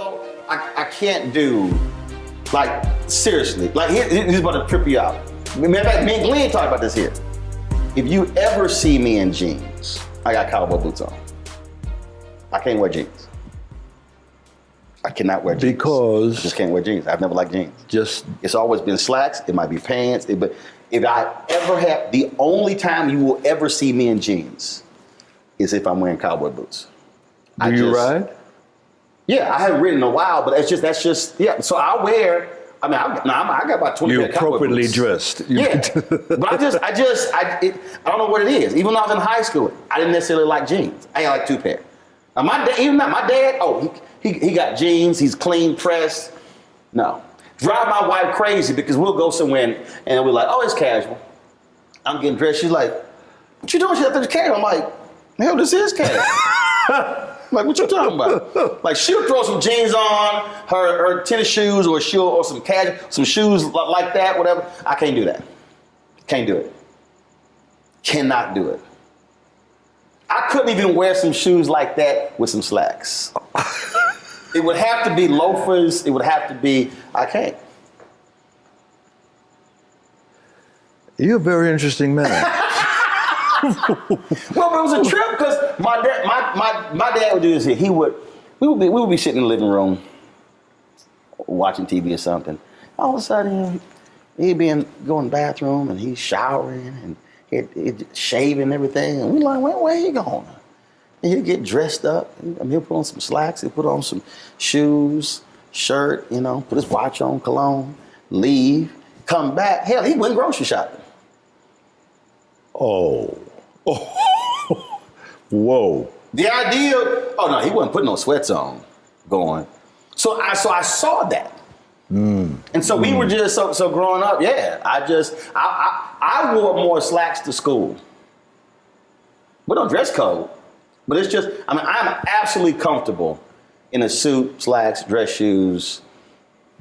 though, I can't do, like, seriously. Like, here's about to trip you out. Matter of fact, me and Glenn talked about this here. If you ever see me in jeans, I got cowboy boots on. I can't wear jeans. I cannot wear jeans. Because? I just can't wear jeans. I've never liked jeans. It's always been slacks. It might be pants. But if I ever have, the only time you will ever see me in jeans is if I'm wearing cowboy boots. Do you ride? Yeah, I haven't ridden in a while, but that's just, yeah. So I wear, I got about 20 You're pair of cowboy appropriately boots. dressed. Yeah, but I don't know what it is. Even when I was in high school, I didn't necessarily like jeans. I had like 2 pair. Now my dad, he got jeans, he's clean pressed. No. Drive my wife crazy because we'll go somewhere and we're like, oh, it's casual. I'm getting dressed. She's like, what you doing? She's like, it's casual. I'm like, hell, this is casual. Like, what you talking about? Like, she'll throw some jeans on, her tennis shoes, or some shoes like that, whatever. I can't do that. Can't do it. Cannot do it. I couldn't even wear some shoes like that with some slacks. It would have to be loafers. It would have to be, I can't. You're a very interesting man. Well, but it was a trip because my dad would do this here. We would be sitting in the living room watching TV or something. All of a sudden, he'd be going to the bathroom and he's showering and he'd shaving and everything. And we're like, where you going? And he'd get dressed up. He'll put on some slacks. He'll put on some shoes, shirt, put his watch on, cologne, leave, come back. Hell, he went grocery shopping. Oh. Whoa. The idea, he wasn't putting no sweats on going. So I saw that. And so we were just, so growing up, yeah, I wore more slacks to school. We don't dress code, but it's just, I'm absolutely comfortable in a suit, slacks, dress shoes.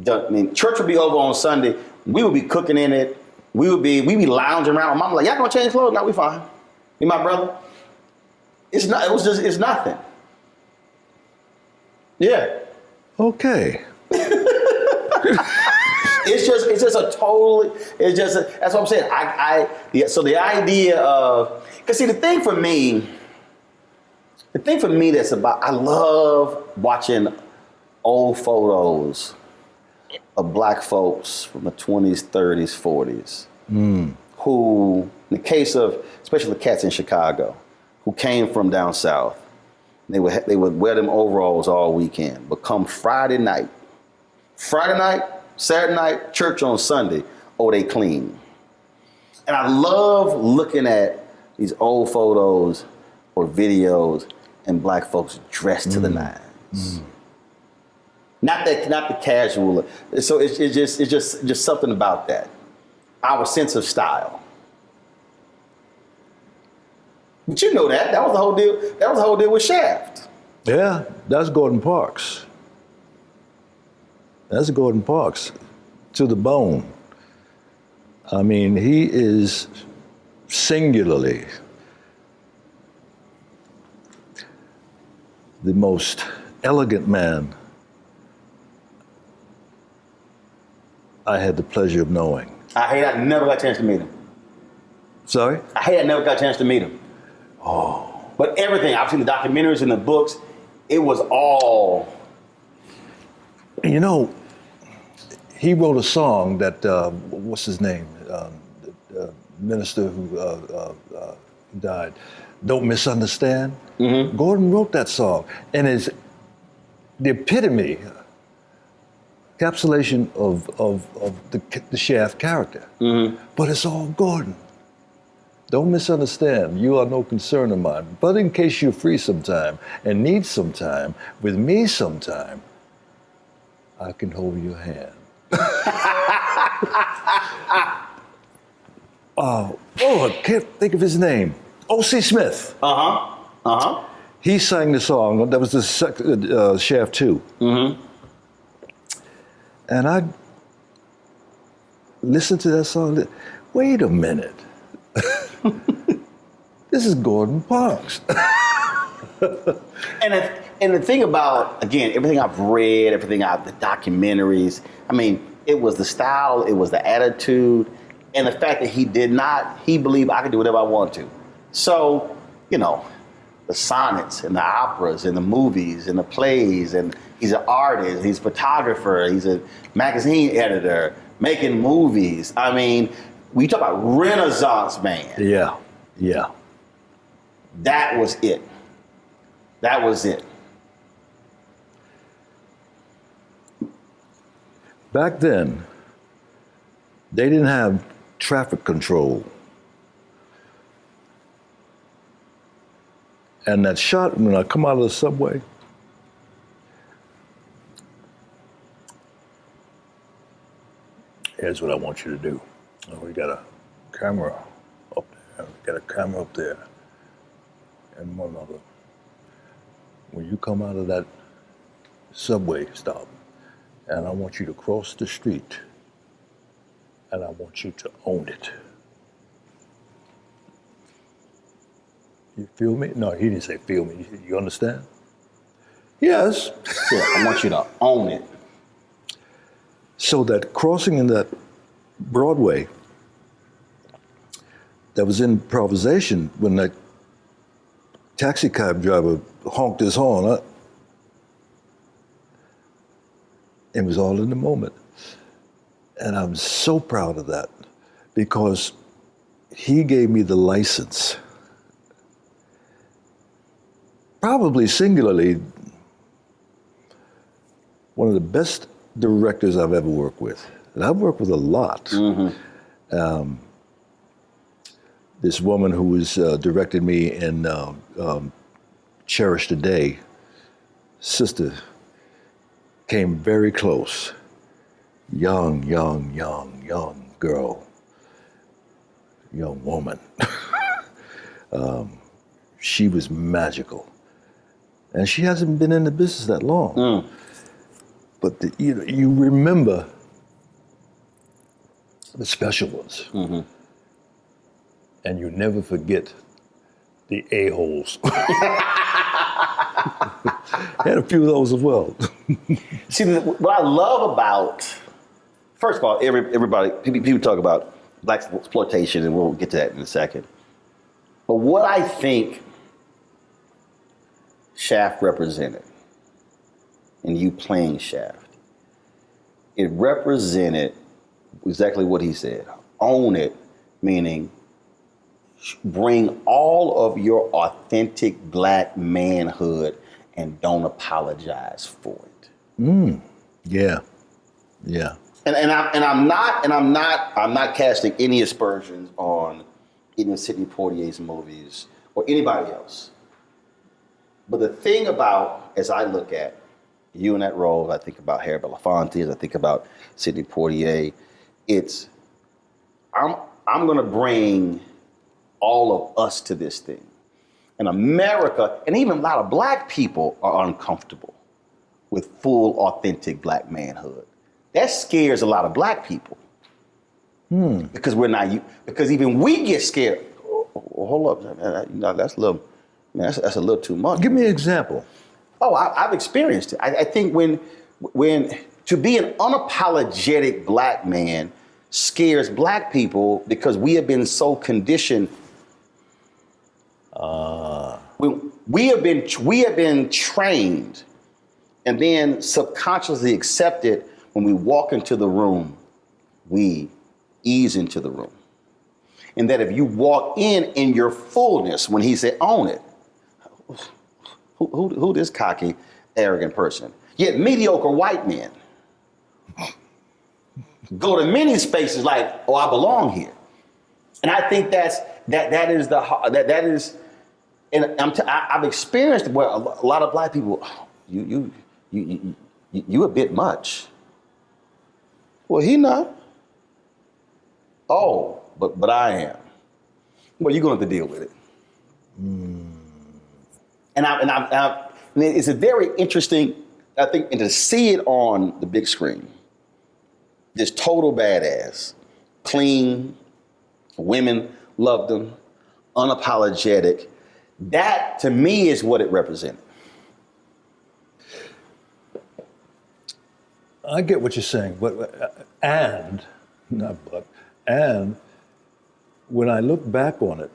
Church would be over on Sunday. We would be cooking in it. We'd be lounging around. My mom like, y'all gonna change clothes? No, we fine. Me and my brother. It's nothing. Yeah. Okay. That's what I'm saying. So the idea of, because see, the thing for me that's about, I love watching old photos of black folks from the 20s, 30s, 40s, who, in the case of, especially the cats in Chicago, who came from down south, they would wear them overalls all weekend, but come Friday night, Saturday night, church on Sunday, they clean. And I love looking at these old photos or videos and black folks dressed to the nines. Not the casual. So it's just something about that. Our sense of style. But you know that. That was the whole deal. That was the whole deal with Shaft. Yeah, that's Gordon Parks. That's Gordon Parks to the bone. I mean, he is singularly the most elegant man I had the pleasure of knowing. I never got a chance to meet him. Sorry? I never got a chance to meet him. Oh. But everything, I've seen the documentaries and the books, it was all. He wrote a song that, what's his name? The minister who died, Don't Misunderstand. Mm-hmm. Gordon wrote that song, and it's the epitome, encapsulation of the Shaft character. Mm-hmm. But it's all Gordon. Don't misunderstand, you are no concern of mine. But in case you're free sometime and need some time, with me sometime, I can hold your hand. I can't think of his name. O.C. Smith. He sang the song, that was the Shaft 2. Mm-hmm. And I listened to that song, wait a minute. This is Gordon Parks. and And the thing about, again, everything I've read, the documentaries, I mean, it was the style, it was the attitude, and the fact that he believed I could do whatever I want to. So, you know, the sonnets and the operas and the movies and the plays, and he's an artist, he's a photographer, he's a magazine editor, making movies. I mean, we talk about Renaissance man. Yeah, yeah. That was it. That was it. Back then, they didn't have traffic control. And that shot, when I come out of the subway, here's what I want you to do. Oh, we got a camera up there. We got a camera up there. And one other. When you come out of that subway stop, and I want you to cross the street, and I want you to own it. You feel me? No, he didn't say feel me. You understand? Yes. Yeah, I want you to own it. So that crossing in that Broadway, that was improvisation when that taxi cab driver honked his horn. It was all in the moment. And I'm so proud of that because he gave me the license. Probably singularly, one of the best directors I've ever worked with. And I've worked with a lot. Mm-hmm. This woman who was directed me in Cherish the Day, sister, came very close. Young girl, young woman. She was magical. And she hasn't been in the business that long. Mm. But you remember the special ones. Mm-hmm. And you never forget the a-holes. Had a few of those as well. See, what I love about, first of all, everybody, people talk about black exploitation, and we'll get to that in a second. But what I think Shaft represented, and you playing Shaft, it represented exactly what he said. Own it, meaning bring all of your authentic black manhood and don't apologize for it. Yeah. And I'm not casting any aspersions on any of Sidney Poitier's movies or anybody else. But the thing about, as I look at you in that role, I think about Harry Belafonte, as I think about Sidney Poitier, it's I'm gonna bring all of us to this thing. And America, and even a lot of black people, are uncomfortable with full, authentic black manhood. That scares a lot of black people. Because because even we get scared. Oh, hold up, that's a little, man, that's a little too much. Give me an example. Oh, I've experienced it. I think when to be an unapologetic black man scares black people because we have been so conditioned. We have been trained and then subconsciously accepted when we walk into the room, we ease into the room. And that if you walk in your fullness, when he said, own it, who this cocky, arrogant person? Yet mediocre white men go to many spaces like, oh, I belong here. And I think that is, and I've experienced where a lot of black people, you a bit much. Well, he not. Oh, but I am. Well, you're going to have to deal with it. And it's a very interesting, I think, and to see it on the big screen, this total badass, clean, women loved him, unapologetic. That, to me, is what it represented. I get what you're saying, and when I look back on it,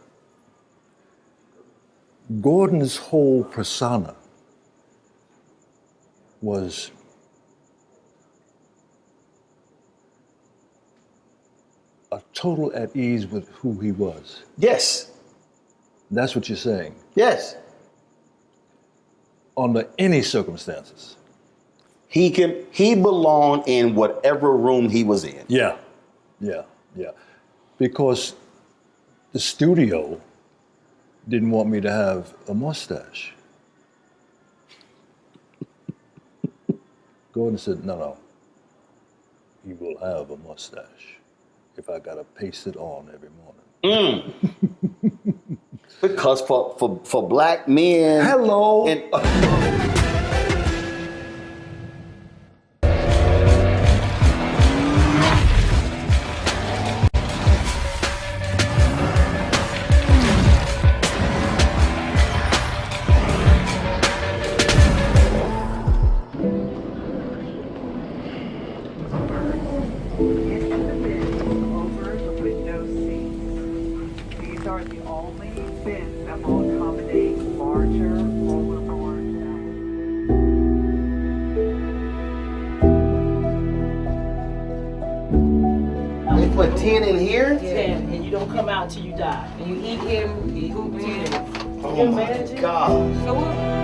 Gordon's whole persona was a total at ease with who he was. Yes. That's what you're saying. Yes. Under any circumstances. He belonged in whatever room he was in. Yeah. Because the studio didn't want me to have a mustache. Gordon said, no, you will have a mustache if I gotta paste it on every morning. Because for black men. Hello. They put 10 in here? 10, and you don't come out till you die. And you eat him, you eat 10. Oh my God. So what?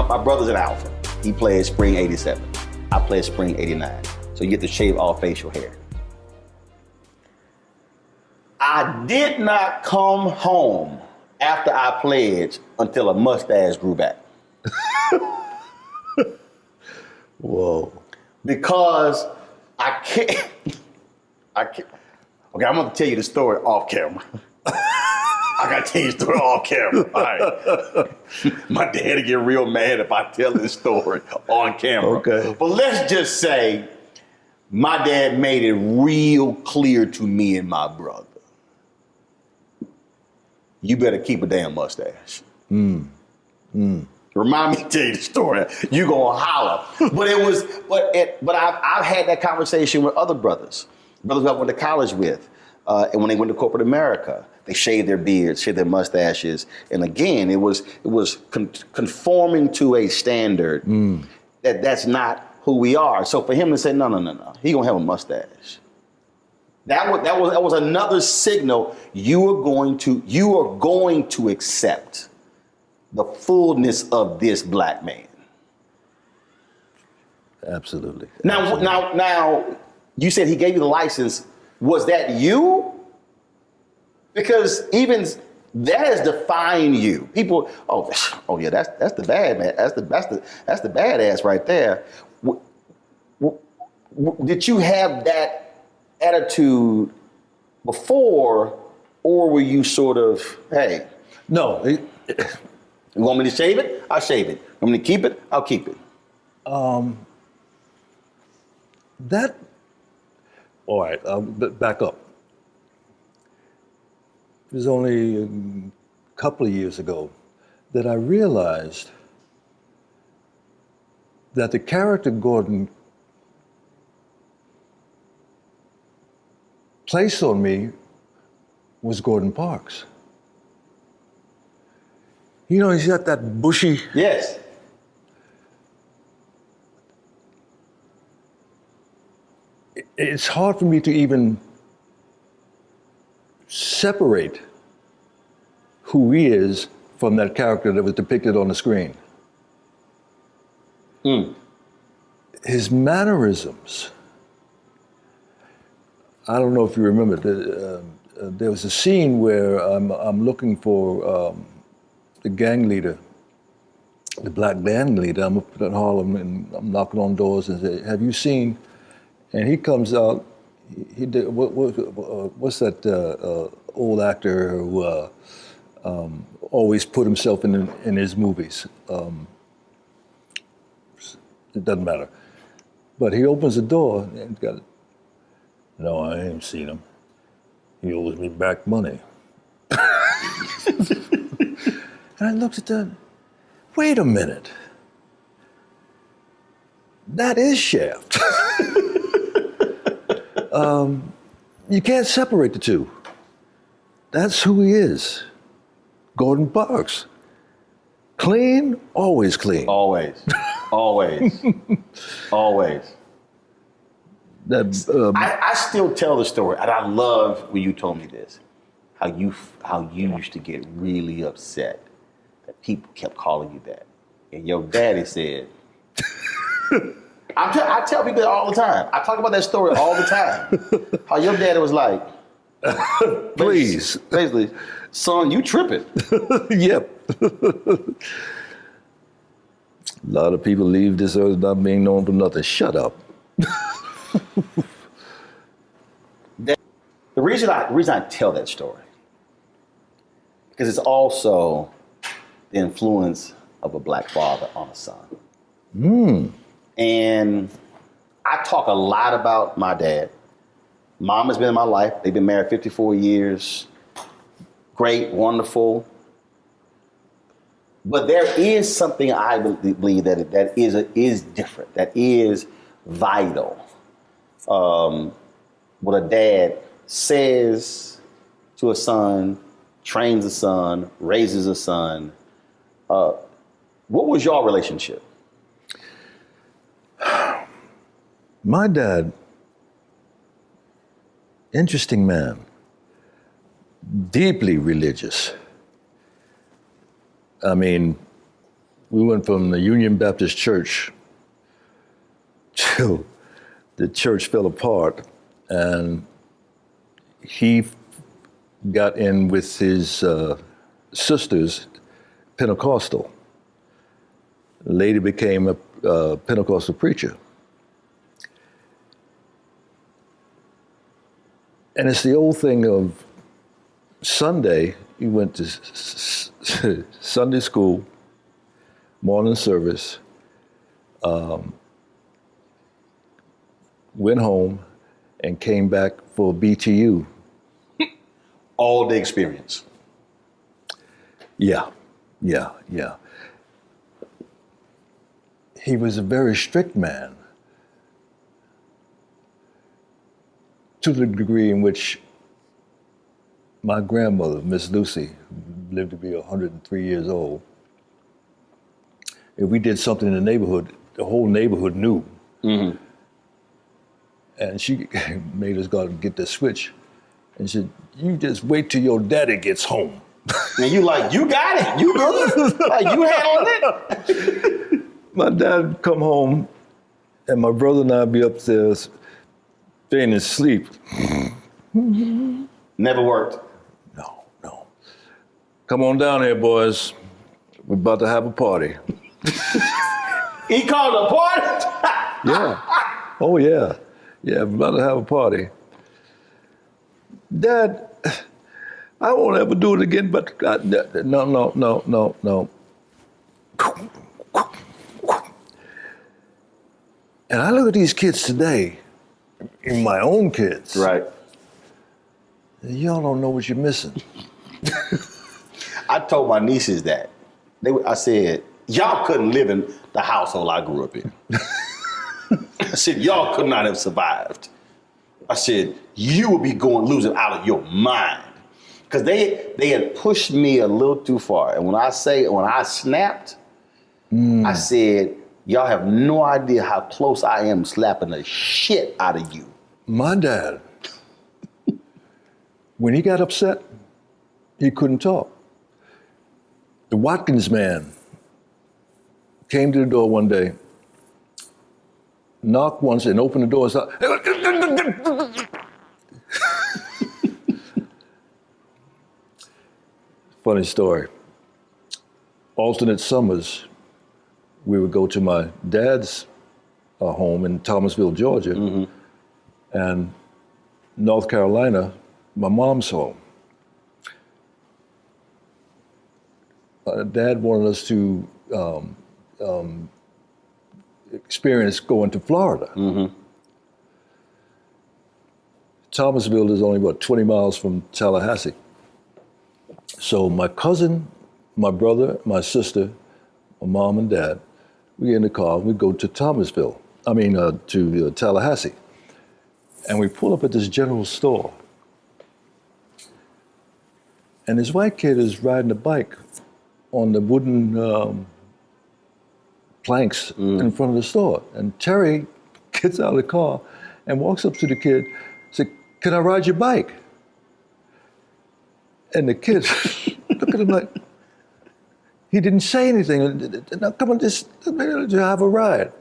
My brother's an Alpha. He played Spring 87. I played Spring 89. So you get to shave all facial hair. I did not come home after I pledged until a mustache grew back. Whoa. Because I can't. Okay, I'm gonna tell you the story off camera. I gotta tell you the story off camera. All right. My dad will get real mad if I tell this story on camera. Okay. But let's just say my dad made it real clear to me and my brother. You better keep a damn mustache. Remind me to tell you the story. You gonna holler. But I've had that conversation with other brothers who I went to college with, and when they went to corporate America, they shaved their beards, shaved their mustaches, and again, it was conforming to a standard that's not who we are. So for him to say no, he gonna have a mustache. That was another signal you are going to accept the fullness of this black man. Absolutely. Now, you said he gave you the license. Was that you? Because even that has defined you. People, oh yeah, that's the bad man. That's the badass right there. Did you have that attitude before, or were you sort of, hey? No. You want me to shave it? I'll shave it. You want me to keep it? I'll keep it. All right, back up. It was only a couple of years ago that I realized that the character Gordon placed on me was Gordon Parks. You know, he's got that bushy. Yes. It's hard for me to even separate who he is from that character that was depicted on the screen. His mannerisms. I don't know if you remember, there was a scene where I'm looking for the gang leader, the black gang leader. I'm up in Harlem and I'm knocking on doors and say, "Have you seen?" And he comes out. He did what's that old actor who always put himself in his movies? It doesn't matter. But he opens the door and got. No, I ain't seen him. He owes me back money. And I looked at that. Wait a minute. That is Shaft. You can't separate the two. That's who he is. Gordon Parks. Clean, always clean. Always. Always. Always. I still tell the story, and I love when you told me this, how you used to get really upset that people kept calling you that. And your daddy said, I tell people that all the time. I talk about that story all the time. How your daddy was like, please. Basically, son, you tripping. Yep. A lot of people leave this earth not being known for nothing. Shut up. The reason I tell that story, because it's also the influence of a black father on a son. And I talk a lot about my dad. Mom has been in my life. They've been married 54 years. Great, wonderful. But there is something I believe that is different, that is vital. What a dad says to a son, trains a son, raises a son. What was your relationship? My dad, interesting man, deeply religious. I mean, we went from the Union Baptist Church till the church fell apart, and he got in with his sisters, Pentecostal. Later became a Pentecostal preacher. And it's the old thing of Sunday, he went to Sunday school, morning service, went home, and came back for BTU. All the experience. Yeah. He was a very strict man, to the degree in which my grandmother, Miss Lucy, lived to be 103 years old. If we did something in the neighborhood, the whole neighborhood knew. Mm-hmm. And she made us go out and get the switch. And she said, "You just wait till your daddy gets home." And you like, you got it, you good, like you handling it. My dad would come home, and my brother and I'd be upstairs, feigning asleep. Never worked. No. Come on down here, boys. We're about to have a party. He called a party? Yeah. Oh, yeah. Yeah, we're about to have a party. Dad, I won't ever do it again, but no. And I look at these kids today, even my own kids. Right. Y'all don't know what you're missing. I told my nieces that. I said, y'all couldn't live in the household I grew up in. I said, y'all could not have survived. I said, you would be losing out of your mind. Because they had pushed me a little too far. And when I snapped, I said, y'all have no idea how close I am slapping the shit out of you. My dad When he got upset, he couldn't talk. The Watkins man came to the door one day, knocked once and opened the door and started, funny story. Alternate summers, we would go to my dad's home in Thomasville, Georgia, and North Carolina, my mom's home. Dad wanted us to experience going to Florida. Thomasville is only, 20 miles from Tallahassee. So my cousin, my brother, my sister, my mom and dad, we get in the car, we go to to Tallahassee. And we pull up at this general store. And this white kid is riding a bike on the wooden planks in front of the store. And Terry gets out of the car and walks up to the kid, said, "Can I ride your bike?" And the kid look at him like, he didn't say anything. "No, come on, just have a ride."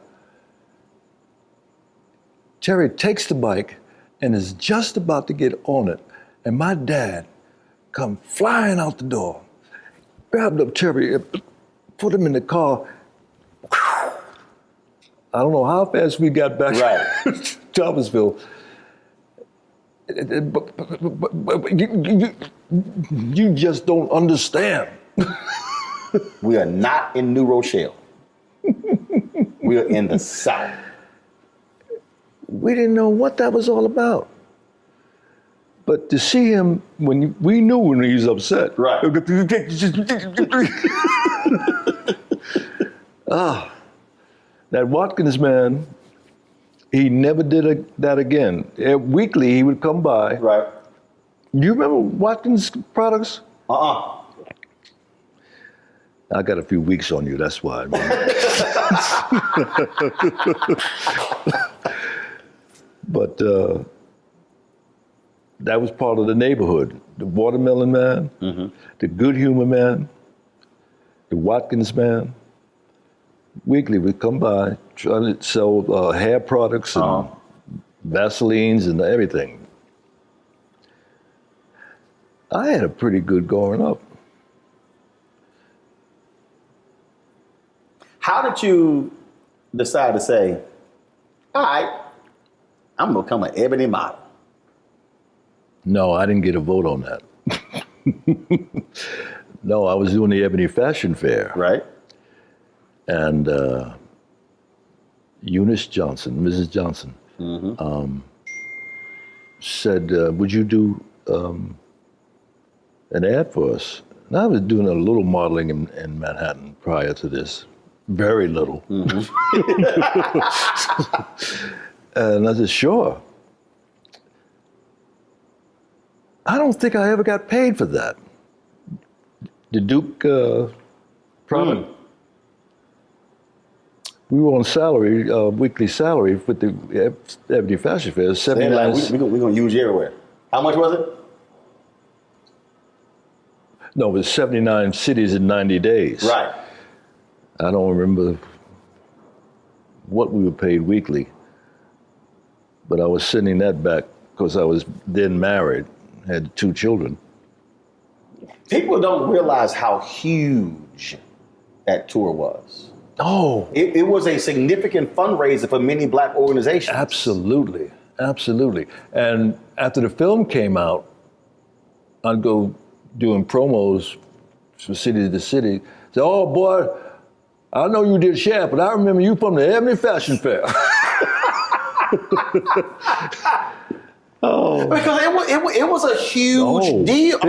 Terry takes the bike and is just about to get on it. And my dad come flying out the door, grabbed up Terry, put him in the car. I don't know how fast we got back to Thomasville. But you just don't understand. We are not in New Rochelle. We are in the South. We didn't know what that was all about. But to see him, we knew when he was upset. Right. That Watkins man, he never did that again. Weekly, he would come by. Right. You remember Watkins products? I got a few weeks on you, that's why. But that was part of the neighborhood. The Watermelon Man, the Good Humor Man, the Watkins Man. Weekly would come by trying to sell hair products and Vaselines and everything. I had a pretty good growing up. How did you decide to say, all right, I'm gonna become an ebony model? No, I didn't get a vote on that. No, I was doing the Ebony Fashion Fair. Right. And Eunice Johnson, Mrs. Johnson, said, would you do an ad for us? And I was doing a little modeling in Manhattan prior to this. Very little. And I said, sure. I don't think I ever got paid for that. The Duke product. We were on salary, weekly salary with the Ebony Fashion Fair. We're gonna use you everywhere. How much was it? No, it was 79 cities in 90 days. Right. I don't remember what we were paid weekly, but I was sending that back because I was then married, had 2 children. People don't realize how huge that tour was. Oh. It was a significant fundraiser for many black organizations. Absolutely, absolutely. And after the film came out, I'd go doing promos from city to city. Say, oh boy, I know you did Shaft, but I remember you from the Ebony Fashion Fair. Oh. Because it was a huge deal.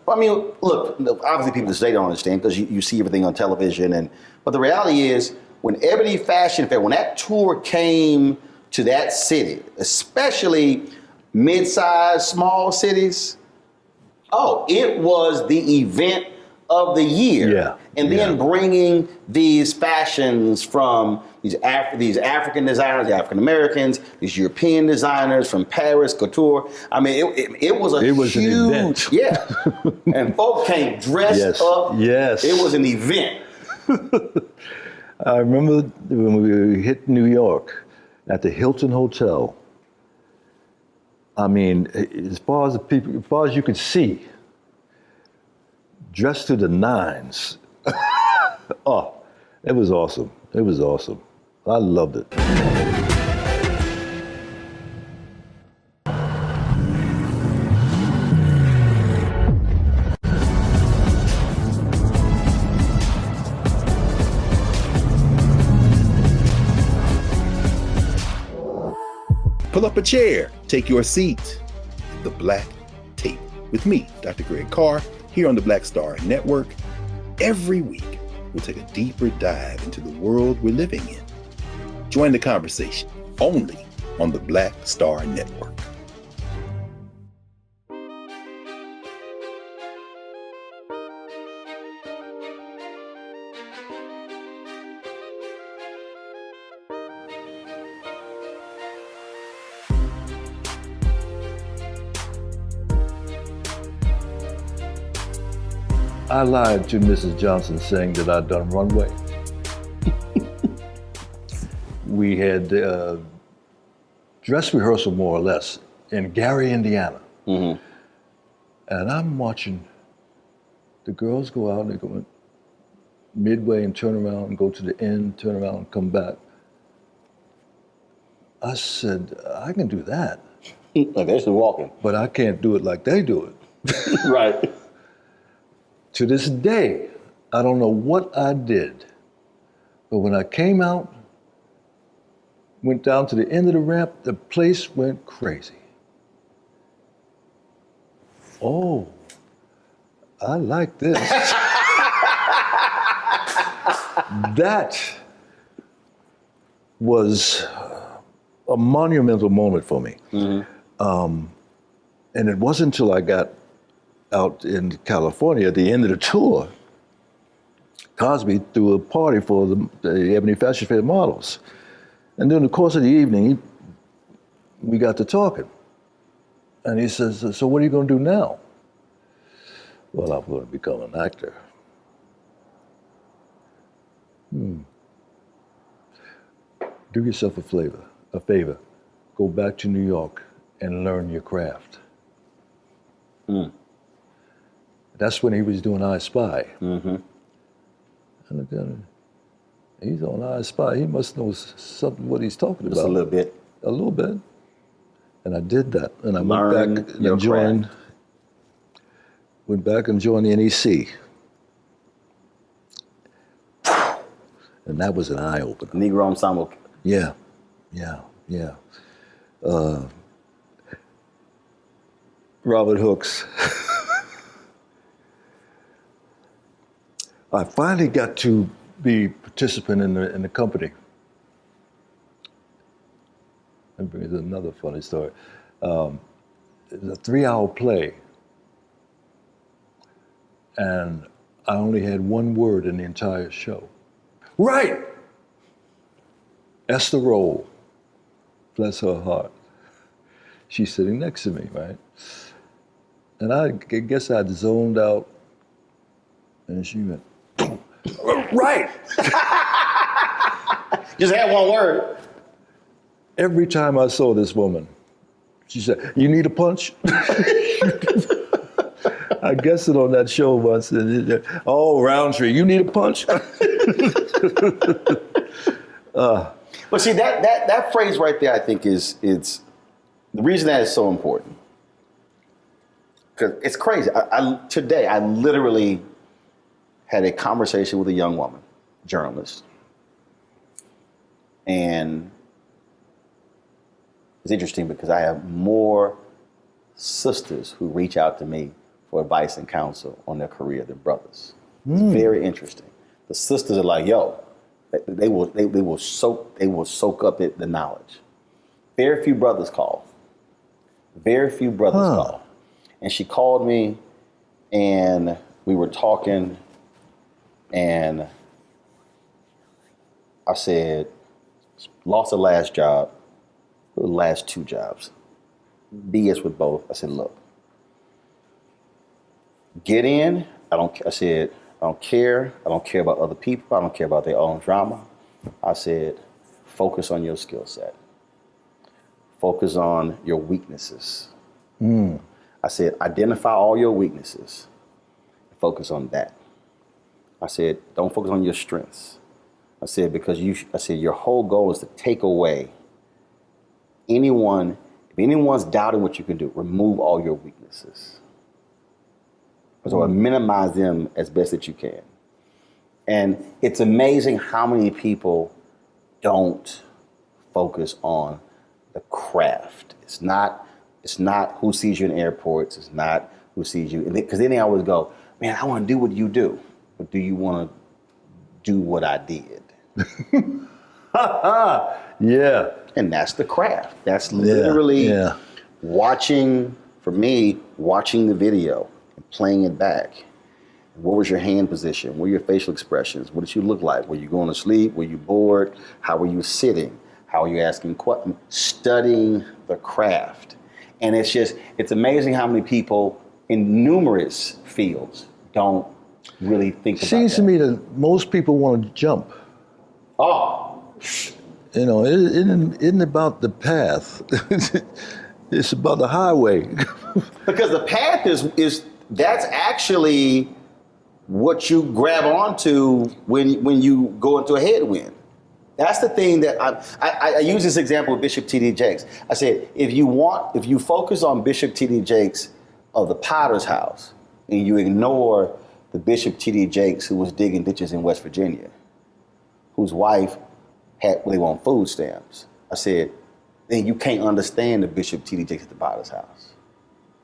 I mean, look, obviously people today don't understand because you see everything on television. But the reality is, when Ebony Fashion Fair, when that tour came to that city, especially mid-sized, small cities, it was the event of the year. Yeah. And then bringing these fashions from these African designers, the African Americans, these European designers from Paris, couture. I mean, it was a huge, an event. Yeah. And folk came dressed up. Yes. It was an event. I remember when we hit New York at the Hilton Hotel. I mean, as far as you could see, dressed to the nines. Oh, it was awesome. It was awesome. I loved it. Pull up a chair, take your seat. The Black Tape with me, Dr. Greg Carr, here on the Black Star Network. Every week, we'll take a deeper dive into the world we're living in. Join the conversation only on the Black Star Network. I lied to Mrs. Johnson saying that I'd done runway. We had dress rehearsal, more or less, in Gary, Indiana. Mm-hmm. And I'm watching the girls go out and they go midway and turn around and go to the end, turn around and come back. I said, I can do that. Like they're still walking. But I can't do it like they do it. Right. To this day, I don't know what I did, but when I came out, went down to the end of the ramp, the place went crazy. Oh, I like this. That was a monumental moment for me. Mm-hmm. And it wasn't until I got out in California at the end of the tour, Cosby threw a party for the Ebony Fashion Fair models. And during the course of the evening, we got to talking. And he says, so what are you going to do now? Well, I'm going to become an actor. Do yourself a favor. Go back to New York and learn your craft. That's when he was doing I Spy. Mm-hmm. And again, he's on I Spy. He must know something what he's talking about. Just a little bit. A little bit. And I did that. And I Learn went back your and joined. craft. Went back and joined the NEC. And that was an eye opener. Negro Ensemble. Yeah. Robert Hooks. I finally got to be participant in the company. That brings another funny story. It was a 3-hour play, and I only had one word in the entire show. Right! Esther Roll, bless her heart. She's sitting next to me, right? And I guess I'd zoned out, and she went, right! Just had one word. Every time I saw this woman, she said, you need a punch? I guessed it on that show once. Oh, Roundtree, you need a punch? But see, that phrase right there, I think it's the reason that is so important. Because it's crazy. Today, I literally had a conversation with a young woman, journalist. And it's interesting because I have more sisters who reach out to me for advice and counsel on their career than brothers. It's very interesting. The sisters are like, yo, they will soak up the knowledge. Very few brothers call. And she called me and we were talking and I said, Lost the last job, the last 2 jobs. BS with both. I said, look, get in. I said, I don't care. I don't care about other people. I don't care about their own drama. I said, focus on your skill set. Focus on your weaknesses. I said, identify all your weaknesses. Focus on that. I said, don't focus on your strengths. I said, because your whole goal is to take away if anyone's doubting what you can do, remove all your weaknesses. So minimize them as best that you can. And it's amazing how many people don't focus on the craft. It's not who sees you in airports. It's not who sees you. Because then they always go, man, I want to do what you do. But do you want to do what I did? Yeah. And that's the craft. That's literally watching, for me, watching the video and playing it back. What was your hand position? What were your facial expressions? What did you look like? Were you going to sleep? Were you bored? How were you sitting? How are you asking questions? Studying the craft. And it's amazing how many people in numerous fields don't really think about that. Seems to me that most people want to jump. Oh. You know, it isn't about the path. It's about the highway. Because the path that's actually what you grab onto when you go into a headwind. That's the thing that I use this example with Bishop T.D. Jakes. I said, if you focus on Bishop T.D. Jakes of the Potter's House and you ignore the Bishop T.D. Jakes who was digging ditches in West Virginia, whose wife they were on food stamps, I said, then you can't understand the Bishop T.D. Jakes at the Potter's House.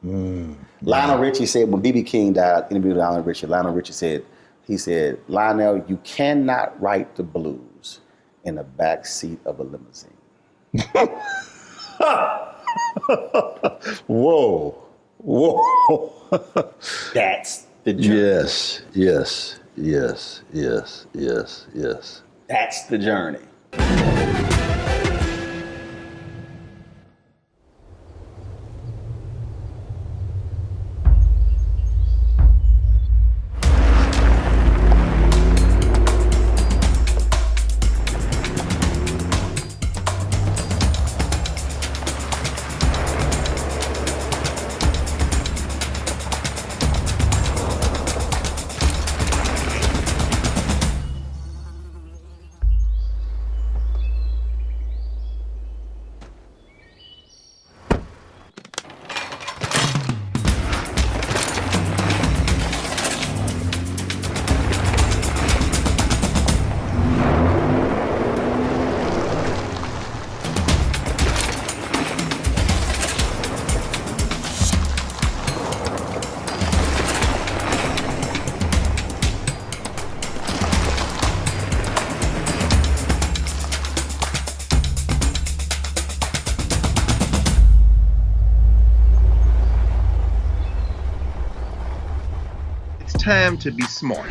Lionel Richie said, when B.B. King died, interviewed Lionel Richie said, Lionel, you cannot write the blues in the back seat of a limousine. Whoa. That's the journey. Yes. That's the journey. Time to be smart.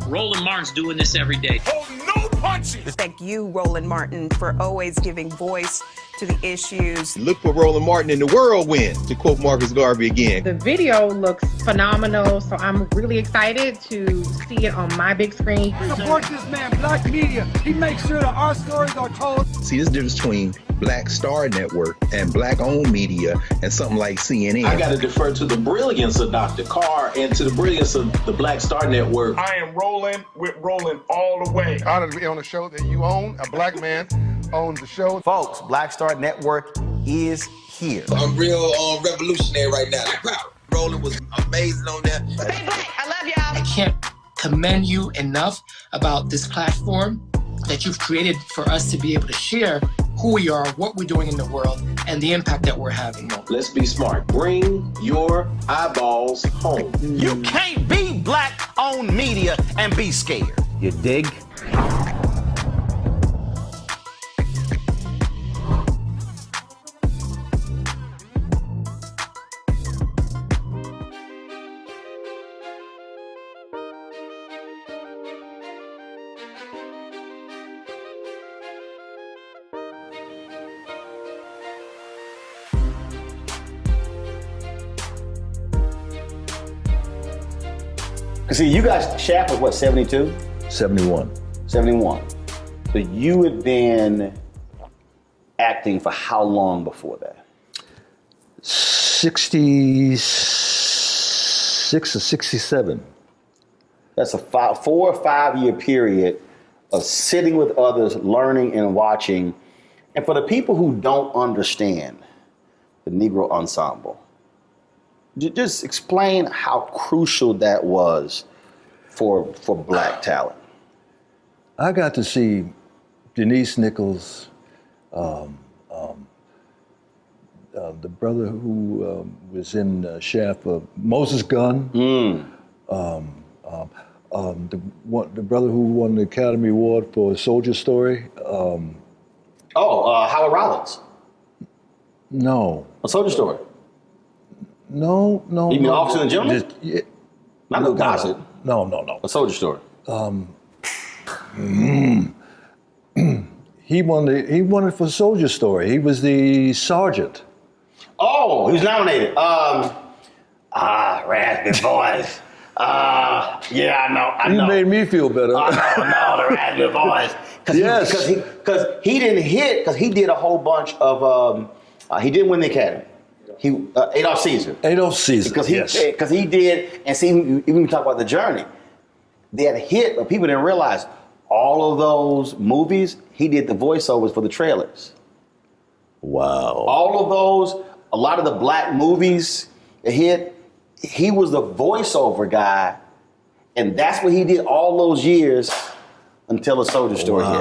Roland Martin's doing this every day. Thank you, Roland Martin, for always giving voice to the issues. Look for Roland Martin in the whirlwind, to quote Marcus Garvey again. The video looks phenomenal, so I'm really excited to see it on my big screen. Support this man, Black Media. He makes sure that our stories are told. See, there's a difference between Black Star Network and Black-owned media and something like CNN. I got to defer to the brilliance of Dr. Carr and to the brilliance of the Black Star Network. I am rolling with Roland all the way. Honored to be on a show that you own. A black man owns the show. Folks, Black Star Network is here. I'm real revolutionary right now. Roland was amazing on that. Stay black. I love y'all. I can't commend you enough about this platform that you've created for us to be able to share who we are, what we're doing in the world, and the impact that we're having. Let's be smart. Bring your eyeballs home. You can't be Black-owned media and be scared. You dig? Cause see, you guys, Shaft was what, 72? 71. 71. So you had been acting for how long before that? 66 or 67. That's a 4 or 5 year period of sitting with others, learning and watching. And for the people who don't understand the Negro Ensemble, just explain how crucial that was for Black talent. I got to see Denise Nichols, the brother who was in Shaft, Moses Gunn, the brother who won the Academy Award for Soldier Story. Howard Rollins. No. A Soldier Story. No. You mean Officer and Gentleman? Yeah. Not no Gossip. No. A Soldier Story. He won it for Soldier Story. He was the sergeant. Oh, he was nominated. Raspy Boys. Yeah, I know. You made me feel better. No, the Raspy Boys. Yes. Because he didn't hit, because he did a whole bunch of, he didn't win the Academy. Adolph Caesar. Because he did, and see, even when we talk about The Journey, they had a hit, but people didn't realize all of those movies, he did the voiceovers for the trailers. Wow. All of those, a lot of the Black movies that hit, he was the voiceover guy, and that's what he did all those years until A Soldier Story hit.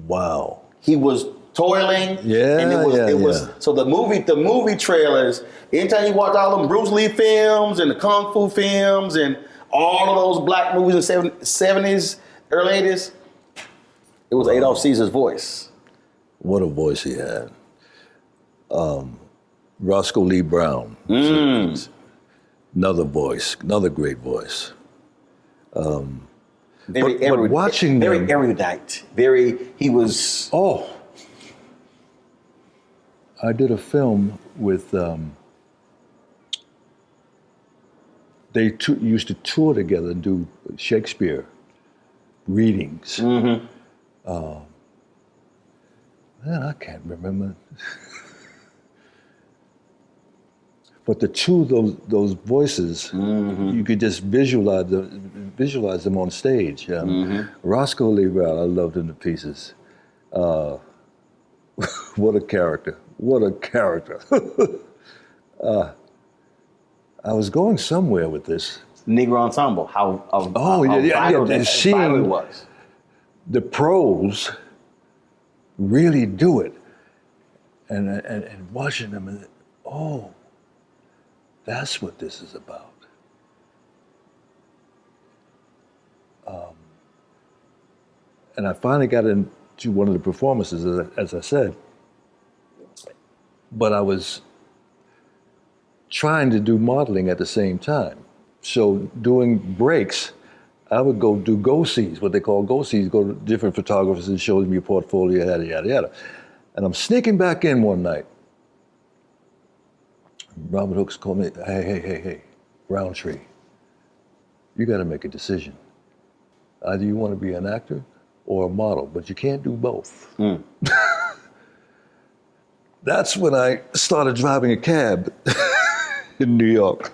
Wow. He was toiling. Yeah, and it was so the movie trailers, anytime you watch all them Bruce Lee films and the Kung Fu films and all of those Black movies in the 70s, early 80s, it was Adolph Caesar's voice. What a voice he had. Roscoe Lee Brown. Another voice, another great voice. Very erudite. He was. Oh. I did a film with, they used to tour together and do Shakespeare readings. Man, I can't remember. But the two of those voices, you could just visualize them on stage. Roscoe Lee Brown, I loved him to pieces. What a character. What a character. I was going somewhere with this. Negro Ensemble, how vital it was. The pros really do it. And watching them, and that's what this is about. And I finally got into one of the performances, as I said, but I was trying to do modeling at the same time. So doing breaks, I would go do go-sees, what they call go-sees, go to different photographers and show them your portfolio, yada, yada, yada. And I'm sneaking back in one night. Robert Hooks called me, hey, Roundtree, you got to make a decision. Either you want to be an actor or a model, but you can't do both. That's when I started driving a cab in New York.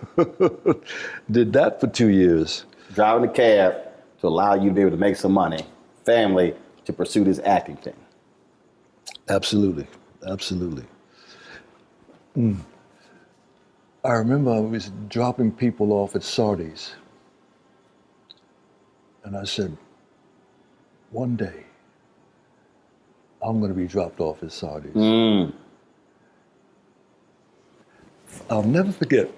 Did that for 2 years. Driving a cab to allow you to be able to make some money, family, to pursue this acting thing. Absolutely. I remember I was dropping people off at Sardi's. And I said, one day, I'm going to be dropped off at Sardi's. I'll never forget,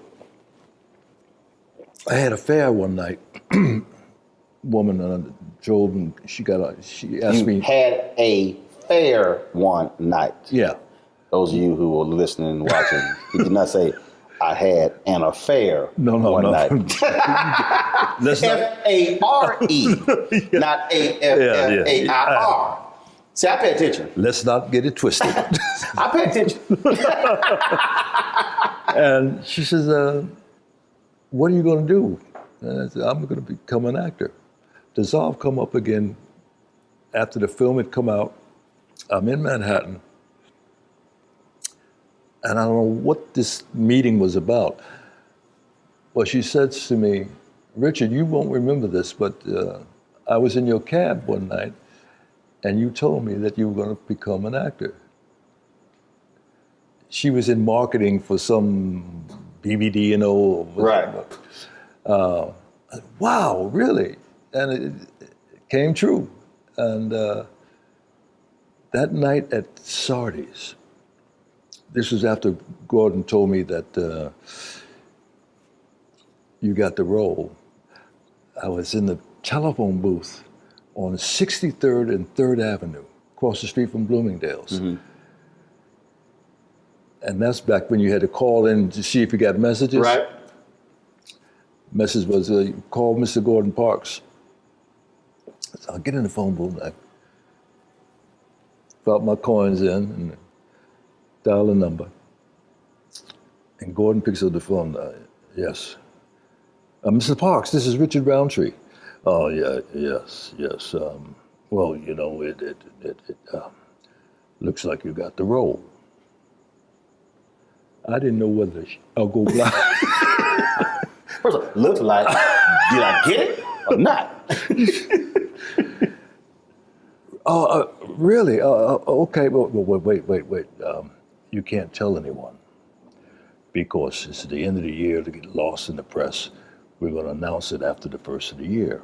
I had a fare one night. Woman drove and she asked me. You had a fare one night. Yeah. Those of you who are listening and watching, he did not say, I had an affair one night. F-A-R-E, not A-F-F-A-I-R. See, I pay attention. Let's not get it twisted. I pay attention. And she says, what are you going to do? And I said, I'm going to become an actor. Dissolve come up again after the film had come out. I'm in Manhattan. And I don't know what this meeting was about. Well, she said to me, Richard, you won't remember this, but I was in your cab one night and you told me that you were going to become an actor. She was in marketing for some BBD, or whatever. Right. Wow, really? And it came true. And that night at Sardi's, this was after Gordon told me that you got the role. I was in the telephone booth on 63rd and 3rd Avenue, across the street from Bloomingdale's. Mm-hmm. And that's back when you had to call in to see if you got messages. Right. Message was, call Mr. Gordon Parks. So I'll get in the phone booth, I drop my coins in and dial the number. And Gordon picks up the phone. Yes. Mr. Parks, this is Richard Roundtree. Oh, yeah, yes. Well, you know, it looks like you got the role. I didn't know whether I'll go blind. First of all, looks like, did I get it or not? Really? Okay, well, wait. You can't tell anyone because it's the end of the year to get lost in the press. We're going to announce it after the first of the year.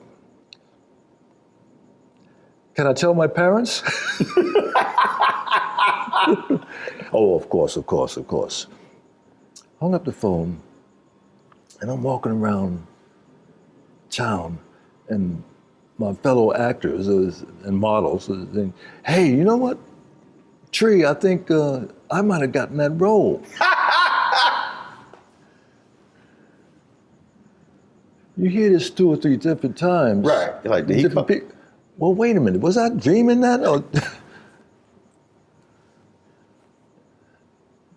Can I tell my parents? Oh, of course. Hung up the phone, and I'm walking around town, and my fellow actors and models saying, hey, you know what? Tree, I think I might have gotten that role. You hear this 2 or 3 different times. Right. You're like, did he come? Well, wait a minute. Was I dreaming that? Or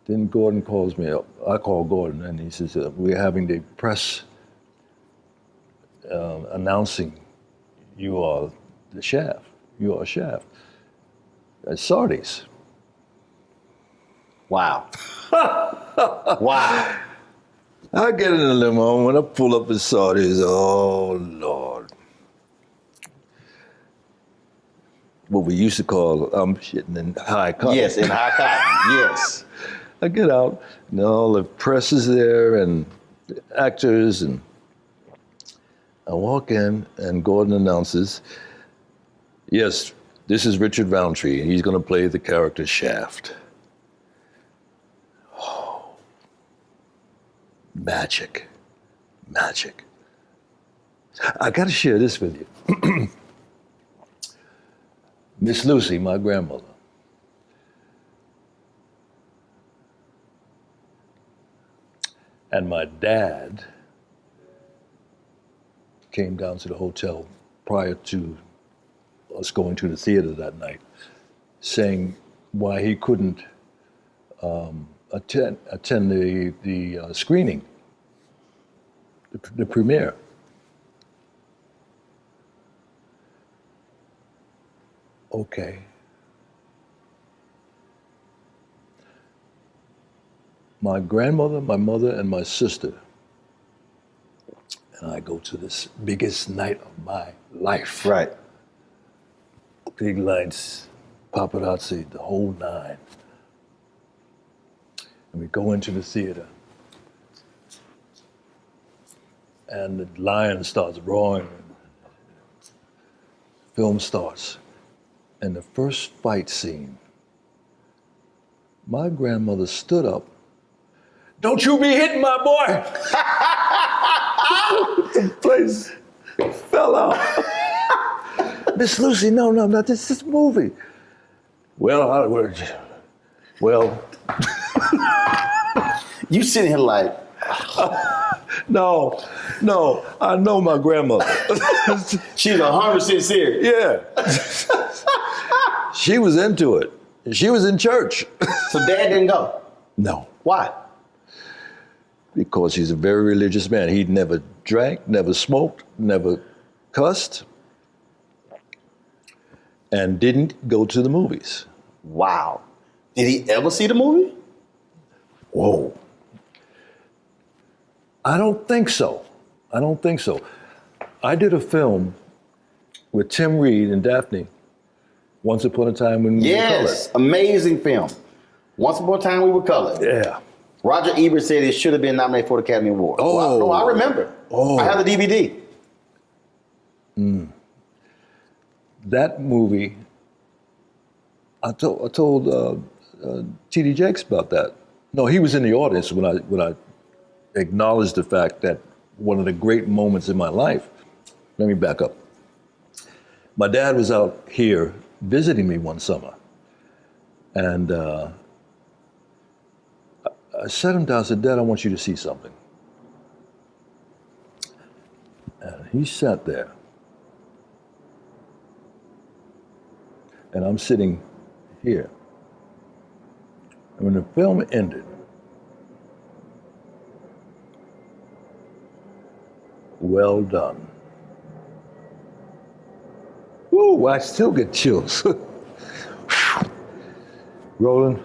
Then Gordon calls me up. I call Gordon, and he says, we're having the press announcing you are the Shaft. You are Shaft. At Sardi's. Wow. Wow. I get in the limo, when I pull up at Sardi's, oh, Lord. What we used to call, I'm shitting in high cotton. Yes, in high cotton, yes. I get out, and all the press is there, and the actors, and I walk in, and Gordon announces, yes, this is Richard Roundtree, and he's going to play the character Shaft. Oh, magic. I got to share this with you. Miss Lucy, my grandmother, and my dad came down to the hotel prior to us going to the theater that night, saying why he couldn't attend the screening, the premiere. Okay. My grandmother, my mother, and my sister and I go to this biggest night of my life. Right. Big lights, paparazzi, the whole nine. And we go into the theater. And the lion starts roaring. Film starts. And the first fight scene, my grandmother stood up. Don't you be hitting my boy! The place fell out. Miss Lucy, no, this is a movie. Well, You sitting here like, no, I know my grandmother. she's 100% serious. Yeah. She was into it. She was in church. So Dad didn't go? No. Why? because he's a very religious man. He never drank, never smoked, never cussed, and didn't go to the movies. Wow. Did he ever see the movie? Whoa. I don't think so. I did a film with Tim Reed and Daphne, Once Upon a Time When We Were Colored. Yes, amazing film. Once Upon a Time We Were Colored. Yeah. Roger Ebert said it should have been nominated for the Academy Award. Oh. Wow. No, I remember. Oh. I have the DVD. That movie, I told T.D. Jakes about that. No, he was in the audience when I acknowledged the fact that one of the great moments in my life. Let me back up. My dad was out here visiting me one summer, and I sat him down and said, "Dad, I want you to see something." And he sat there, and I'm sitting here. And when the film ended, well done. Ooh, I still get chills. Roland,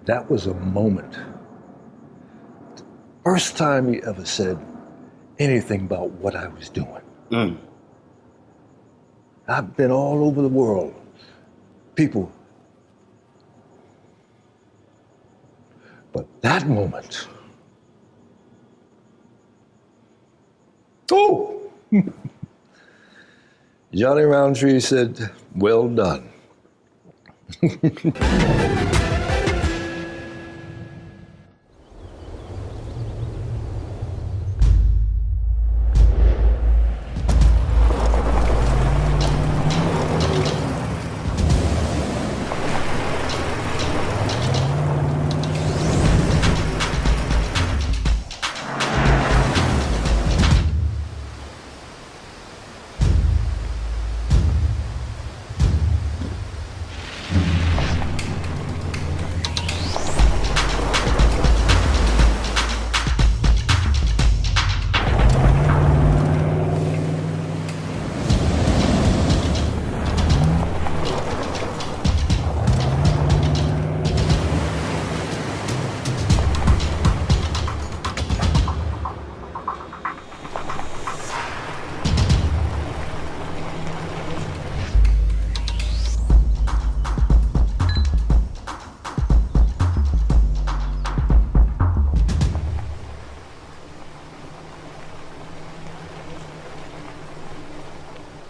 that was a moment. First time he ever said anything about what I was doing. I've been all over the world. People. But that moment. Oh! Johnny Roundtree said, well done.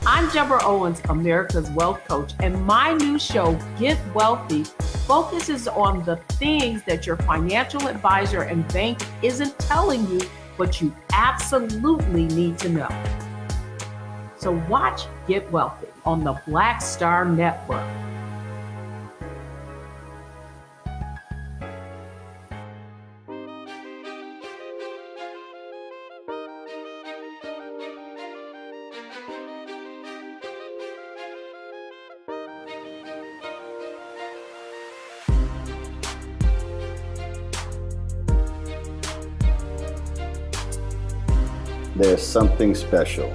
I'm Deborah Owens, America's Wealth Coach, and my new show, Get Wealthy, focuses on the things that your financial advisor and bank isn't telling you, but you absolutely need to know. So watch Get Wealthy on the Black Star Network. There's something special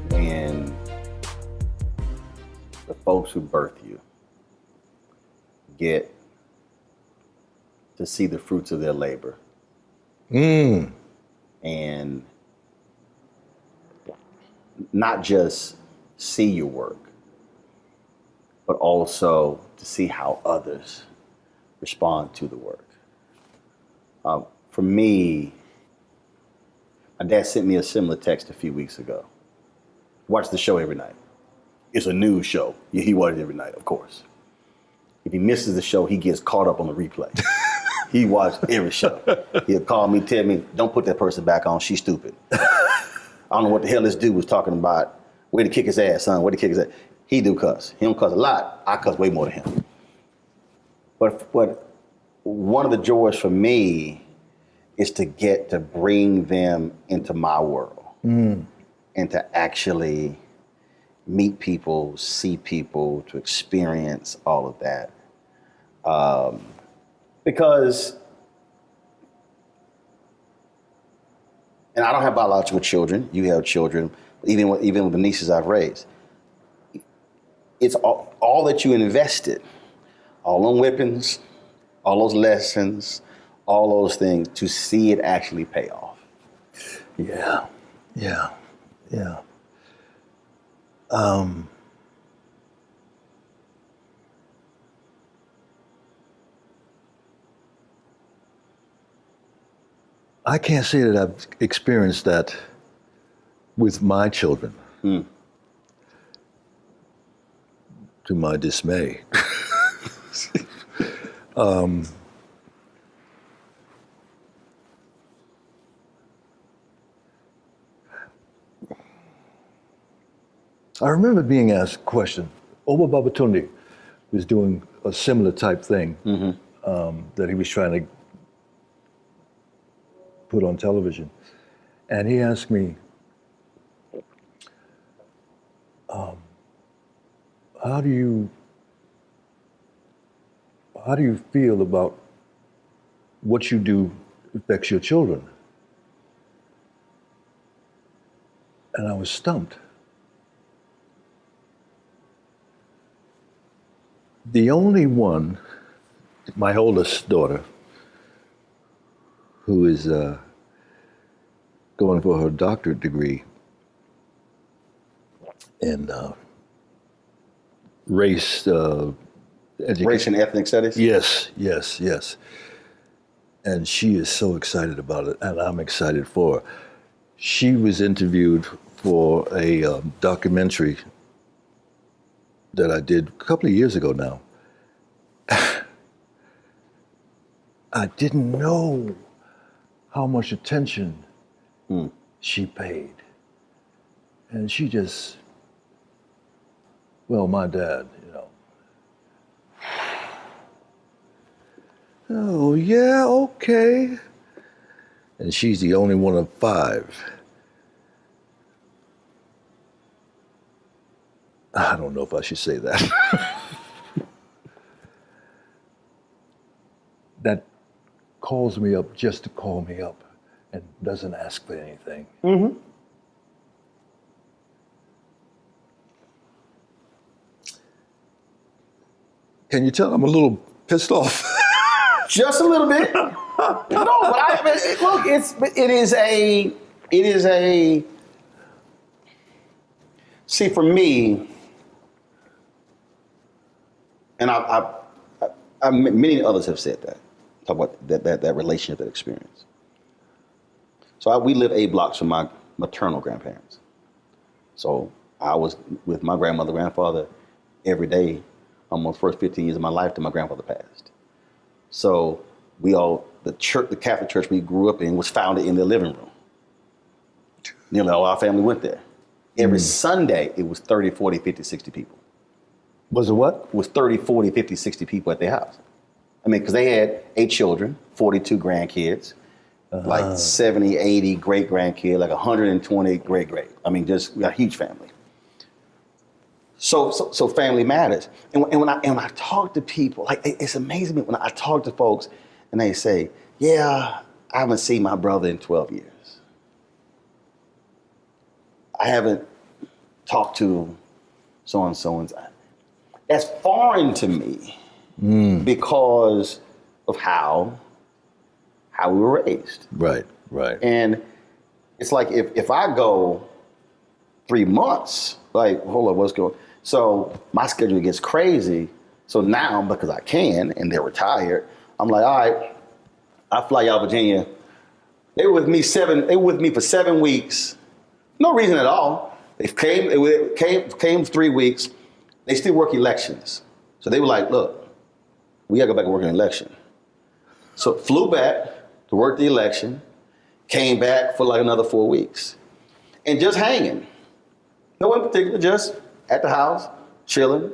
when the folks who birth you get to see the fruits of their labor. And not just see your work, but also to see how others respond to the work. For me, my dad sent me a similar text a few weeks ago. Watch the show every night. It's a news show. Yeah, he watches it every night, of course. If he misses the show, he gets caught up on the replay. He watched every show. He'll call me, tell me, don't put that person back on, she's stupid. I don't know what the hell this dude was talking about. Way to kick his ass, son, way to kick his ass. He do cuss. He don't cuss a lot. I cuss way more than him. But one of the joys for me is to get to bring them into my world and to actually meet people, see people, to experience all of that. Because, and I don't have biological children. You have children, even with the nieces I've raised. It's all that you invested, all those whippings, all those lessons, all those things, to see it actually pay off. Yeah. I can't say that I've experienced that with my children. To my dismay. I remember being asked a question. Oba Babatunde was doing a similar type thing that he was trying to put on television. And he asked me, how do you feel about what you do affects your children? And I was stumped. The only one, my oldest daughter, who is going for her doctorate degree in race and ethnic studies? Yes. And she is so excited about it, and I'm excited for her. She was interviewed for a documentary that I did a couple of years ago now. I didn't know how much attention she paid. And she just, well, my dad, oh, yeah, okay. And she's the only one of 5. I don't know if I should say that. That calls me up just to call me up and doesn't ask for anything. Can you tell I'm a little pissed off? Just a little bit. No, but look, it is a. See, for me, and many others have said that. Talk about that relationship, that experience. So we live 8 blocks from my maternal grandparents. So I was with my grandmother, grandfather every day, almost first 15 years of my life till my grandfather passed. So the Catholic church we grew up in was founded in their living room. Nearly all our family went there. Every Sunday, it was 30, 40, 50, 60 people. Was it what? It was 30, 40, 50, 60 people at their house. I mean, because they had 8 children, 42 grandkids, like 70, 80 great-grandkids, like 120 great-great. I mean, just a huge family. So family matters. And when I talk to people, like, it's amazing when I talk to folks and they say, yeah, I haven't seen my brother in 12 years. I haven't talked to so-and-so. That's foreign to me because of how we were raised. Right. And it's like if I go 3 months, like, hold on, what's going on? So my schedule gets crazy. So now, because I can, and they're retired, I'm like, all right, I fly out of Virginia. They were with me for 7 weeks. No reason at all. They came 3 weeks. They still work elections. So they were like, look, we gotta go back and work an election. So flew back to work the election, came back for like another 4 weeks. And just hanging. No one in particular, just at the house, chilling.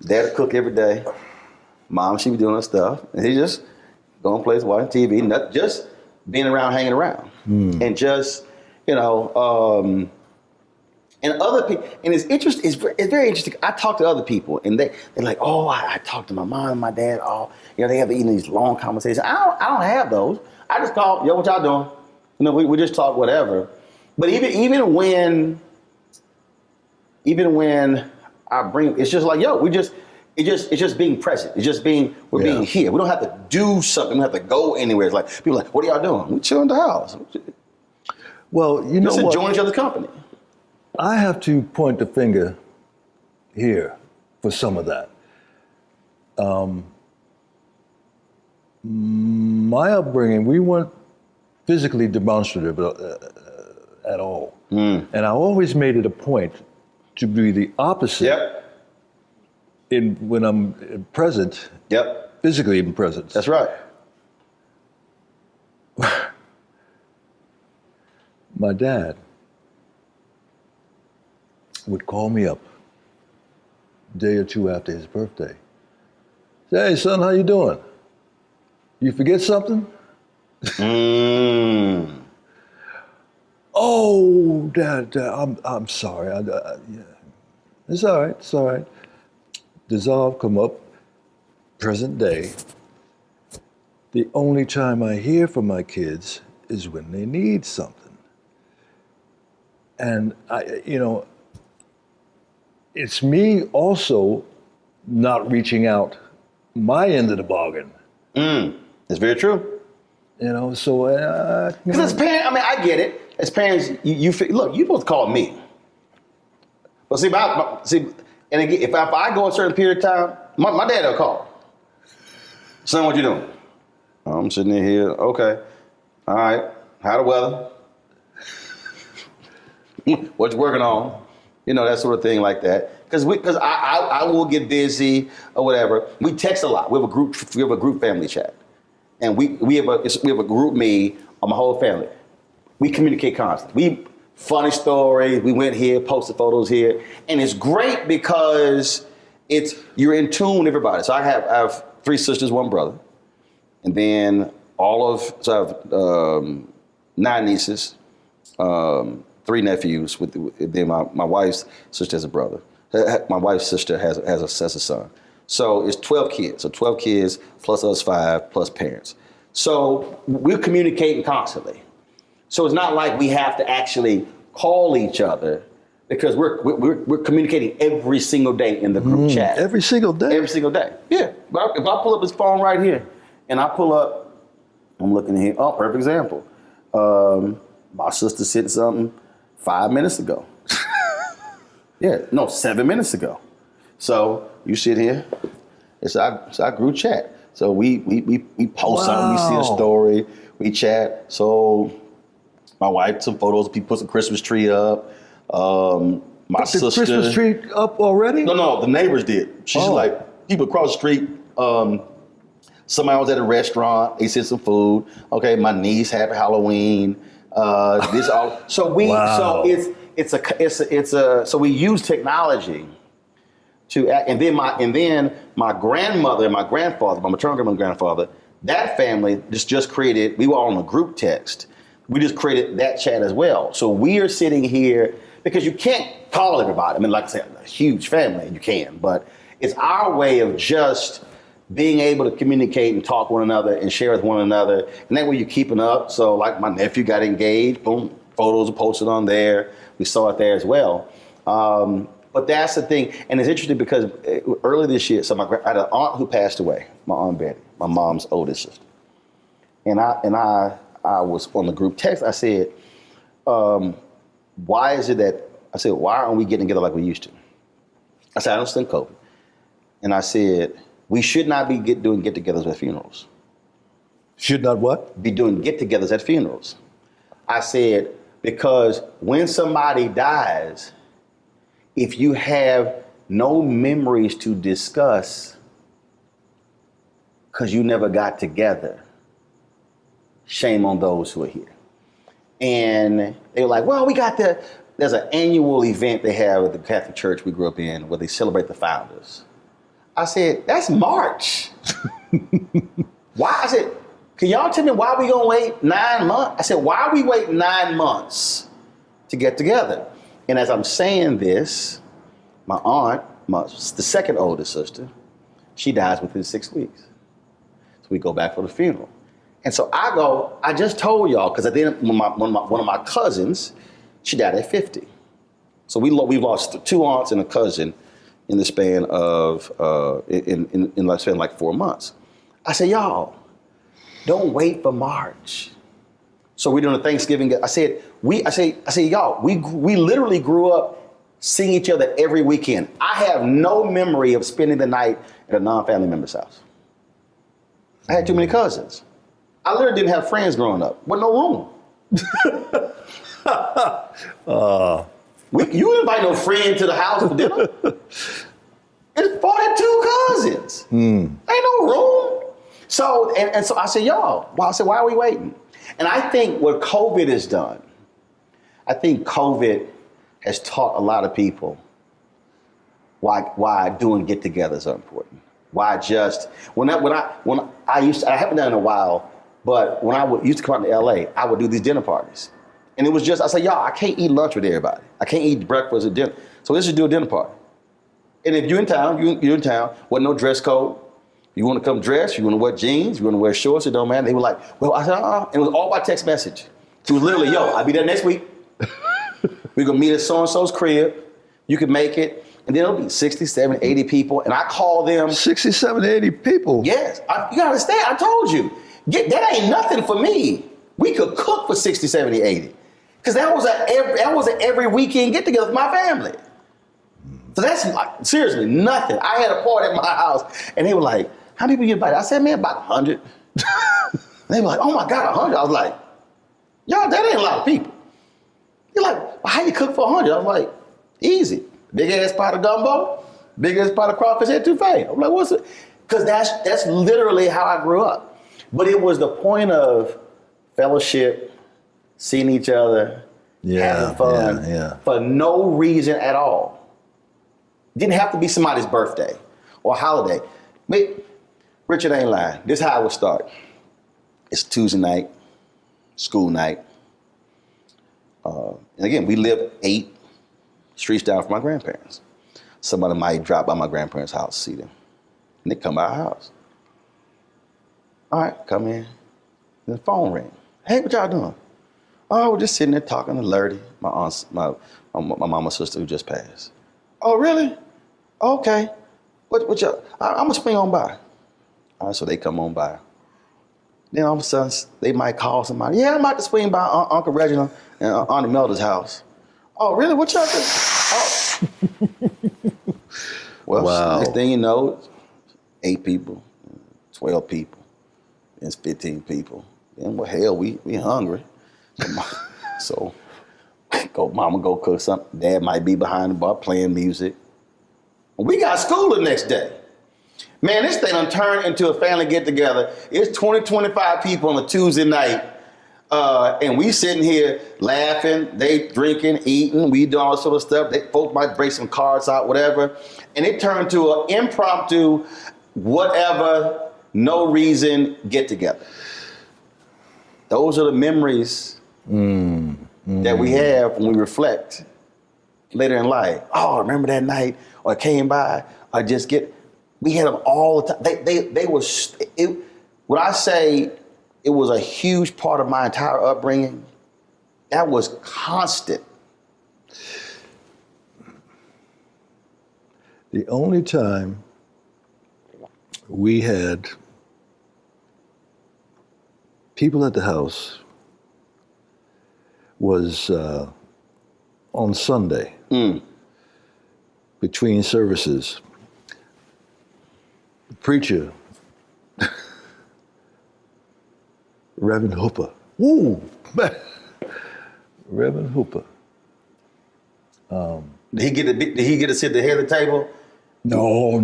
Dad would cook every day. Mom, she was doing her stuff. And he just going places, watching TV, just being around, hanging around. And just, And other people, and it's interesting. It's very interesting. I talk to other people, and they're like, "Oh, I talk to my mom and my dad. Oh, they have these long conversations. I don't have those. I just call, yo, what y'all doing? We just talk whatever. But even when I bring, it's just like, yo, it's just being present. It's just being here. We don't have to do something. We don't have to go anywhere. It's like people are like, what are y'all doing? We chill in the house. Well, you know just what? enjoying each other's company. I have to point the finger here for some of that. My upbringing, we weren't physically demonstrative at all. And I always made it a point to be the opposite when I'm present, physically even present. That's right. My dad would call me up a day or two after his birthday. Say, hey, son, how you doing? You forget something? Oh, Dad, I'm sorry. Yeah. It's all right. It's all right. Dissolve, come up, present day. The only time I hear from my kids is when they need something. And it's me also not reaching out my end of the bargain. It's very true. So because as parents, I get it. As parents, you look, you're supposed to call me. But and again, if I go a certain period of time, my dad will call. Son, what you doing? I'm sitting in here. Okay. All right. How the weather? What you working on? That sort of thing like that. Because I will get busy or whatever. We text a lot. We have a group family chat, and we have a group me on my whole family. We communicate constantly. Funny stories. We went here, posted photos here, and it's great because you're in tune with everybody. So I have 3 sisters, 1 brother, and then I have 9 nieces. 3 nephews. Then my wife's sister has a brother. My wife's sister has a son. So it's 12 kids. So 12 kids plus us 5 plus parents. So we're communicating constantly. So it's not like we have to actually call each other because we're communicating every single day in the group chat. Every single day? Every single day. Yeah. If I pull up his phone right here and I pull up, I'm looking here. Oh, perfect example. My sister sent something 5 minutes ago. 7 minutes ago. So you sit here, it's our group chat. So we post something, we see a story, we chat. So my wife, some photos, people put some Christmas tree up. My sister. The Christmas tree up already? No, the neighbors did. She's like, people across the street, somebody was at a restaurant, they sent some food. Okay, my niece, happy Halloween. So we use technology to act, and then my grandmother and my grandfather, my maternal grandmother and grandfather, that family just created. We were on a group text. We just created that chat as well. So we are sitting here because you can't call everybody. Like I said, a huge family, you can, but it's our way of just being able to communicate and talk one another and share with one another. And that way you're keeping up. So like my nephew got engaged, boom, photos are posted on there. We saw it there as well. But that's the thing. And it's interesting because early this year, so I had an aunt who passed away, my Aunt Betty, my mom's oldest sister. And I was on the group text. I said, why aren't we getting together like we used to? I said, I understand COVID. And I said, we should not be doing get-togethers at funerals. Should not what? Be doing get-togethers at funerals. I said, because when somebody dies, if you have no memories to discuss because you never got together, shame on those who are here. And they were like, well, there's an annual event they have at the Catholic Church we grew up in where they celebrate the founders. I said, that's March. Why? I said, can y'all tell me why we gonna wait 9 months? I said, why are we waiting 9 months to get together? And as I'm saying this, my aunt, the second oldest sister, she dies within 6 weeks. So we go back for the funeral. And so I just told y'all, because at the end, one of my cousins, she died at 50. So we've lost 2 aunts and a cousin in the span of, in the span of like 4 months. I said, y'all, don't wait for March. So we're doing a Thanksgiving. I said, y'all, we literally grew up seeing each other every weekend. I have no memory of spending the night at a non-family member's house. I had too many cousins. I literally didn't have friends growing up. Wasn't no room. You invite no friend to the house for dinner. It's 42 cousins. Ain't no room. So, and so I said, y'all, why are we waiting? And I think what COVID has done, I think COVID has taught a lot of people why doing get-togethers are important. Why just, I haven't done it in a while, but when I used to come out to LA, I would do these dinner parties. And it was just, I said, y'all, I can't eat lunch with everybody. I can't eat breakfast or dinner. So let's just do a dinner party. And if you're in town, wasn't no dress code. You want to come dressed, you want to wear jeans, you want to wear shorts, it don't matter. They were like, well, I said, And it was all by text message. It was literally, yo, I'll be there next week. We're going to meet at so-and-so's crib. You can make it. And then it'll be 60, 70, 80 people. And I call them. 60, 70, 80 people? Yes. You got to understand, I told you. That ain't nothing for me. We could cook for 60, 70, 80. Because that was an every weekend get together with my family. So that's like, seriously nothing. I had a party at my house and they were like, how many people you invited? I said, man, about 100. They were like, oh my God, 100. I was like, y'all, that ain't a lot of people. You're like, well, how you cook for 100? I was like, easy. Big ass pot of gumbo, big ass pot of crawfish etouffee. I'm like, what's it? Because that's literally how I grew up. But it was the point of fellowship, seeing each other, having fun, for no reason at all. Didn't have to be somebody's birthday or holiday. Richard ain't lying. This is how it would start. It's Tuesday night, school night. And again, we live 8 streets down from my grandparents. Somebody might drop by my grandparents' house, see them. And they come by our house. All right, come in. And the phone ring. Hey, what y'all doing? Oh, we're just sitting there talking to Lurdy, my aunt's, my mama's sister who just passed. Oh, really? Okay. What y'all? I'm gonna swing on by. All right, so they come on by. Then all of a sudden, they might call somebody. Yeah, I'm about to swing by Uncle Reginald and Auntie Melda's house. Oh, really? What y'all doing? Oh. Well, wow. Next thing you know, 8 people, 12 people, it's 15 people. Then, well, hell, we hungry. So, mama go cook something. Dad might be behind the bar playing music. We got school the next day. Man, this thing done turned into a family get-together. It's 20, 25 people on a Tuesday night. And we sitting here laughing, they drinking, eating, we doing all sort of stuff. Folks might break some cards out, whatever. And it turned to an impromptu, whatever, no reason get-together. Those are the memories that we have when we reflect later in life. Oh, remember that night? Or came by, or we had them all the time. They were, when I say it was a huge part of my entire upbringing, that was constant. The only time we had people at the house was on Sunday. Between services, the preacher, Reverend Hooper. Woo! Reverend Hooper. Did he get to sit at the head of the table? No.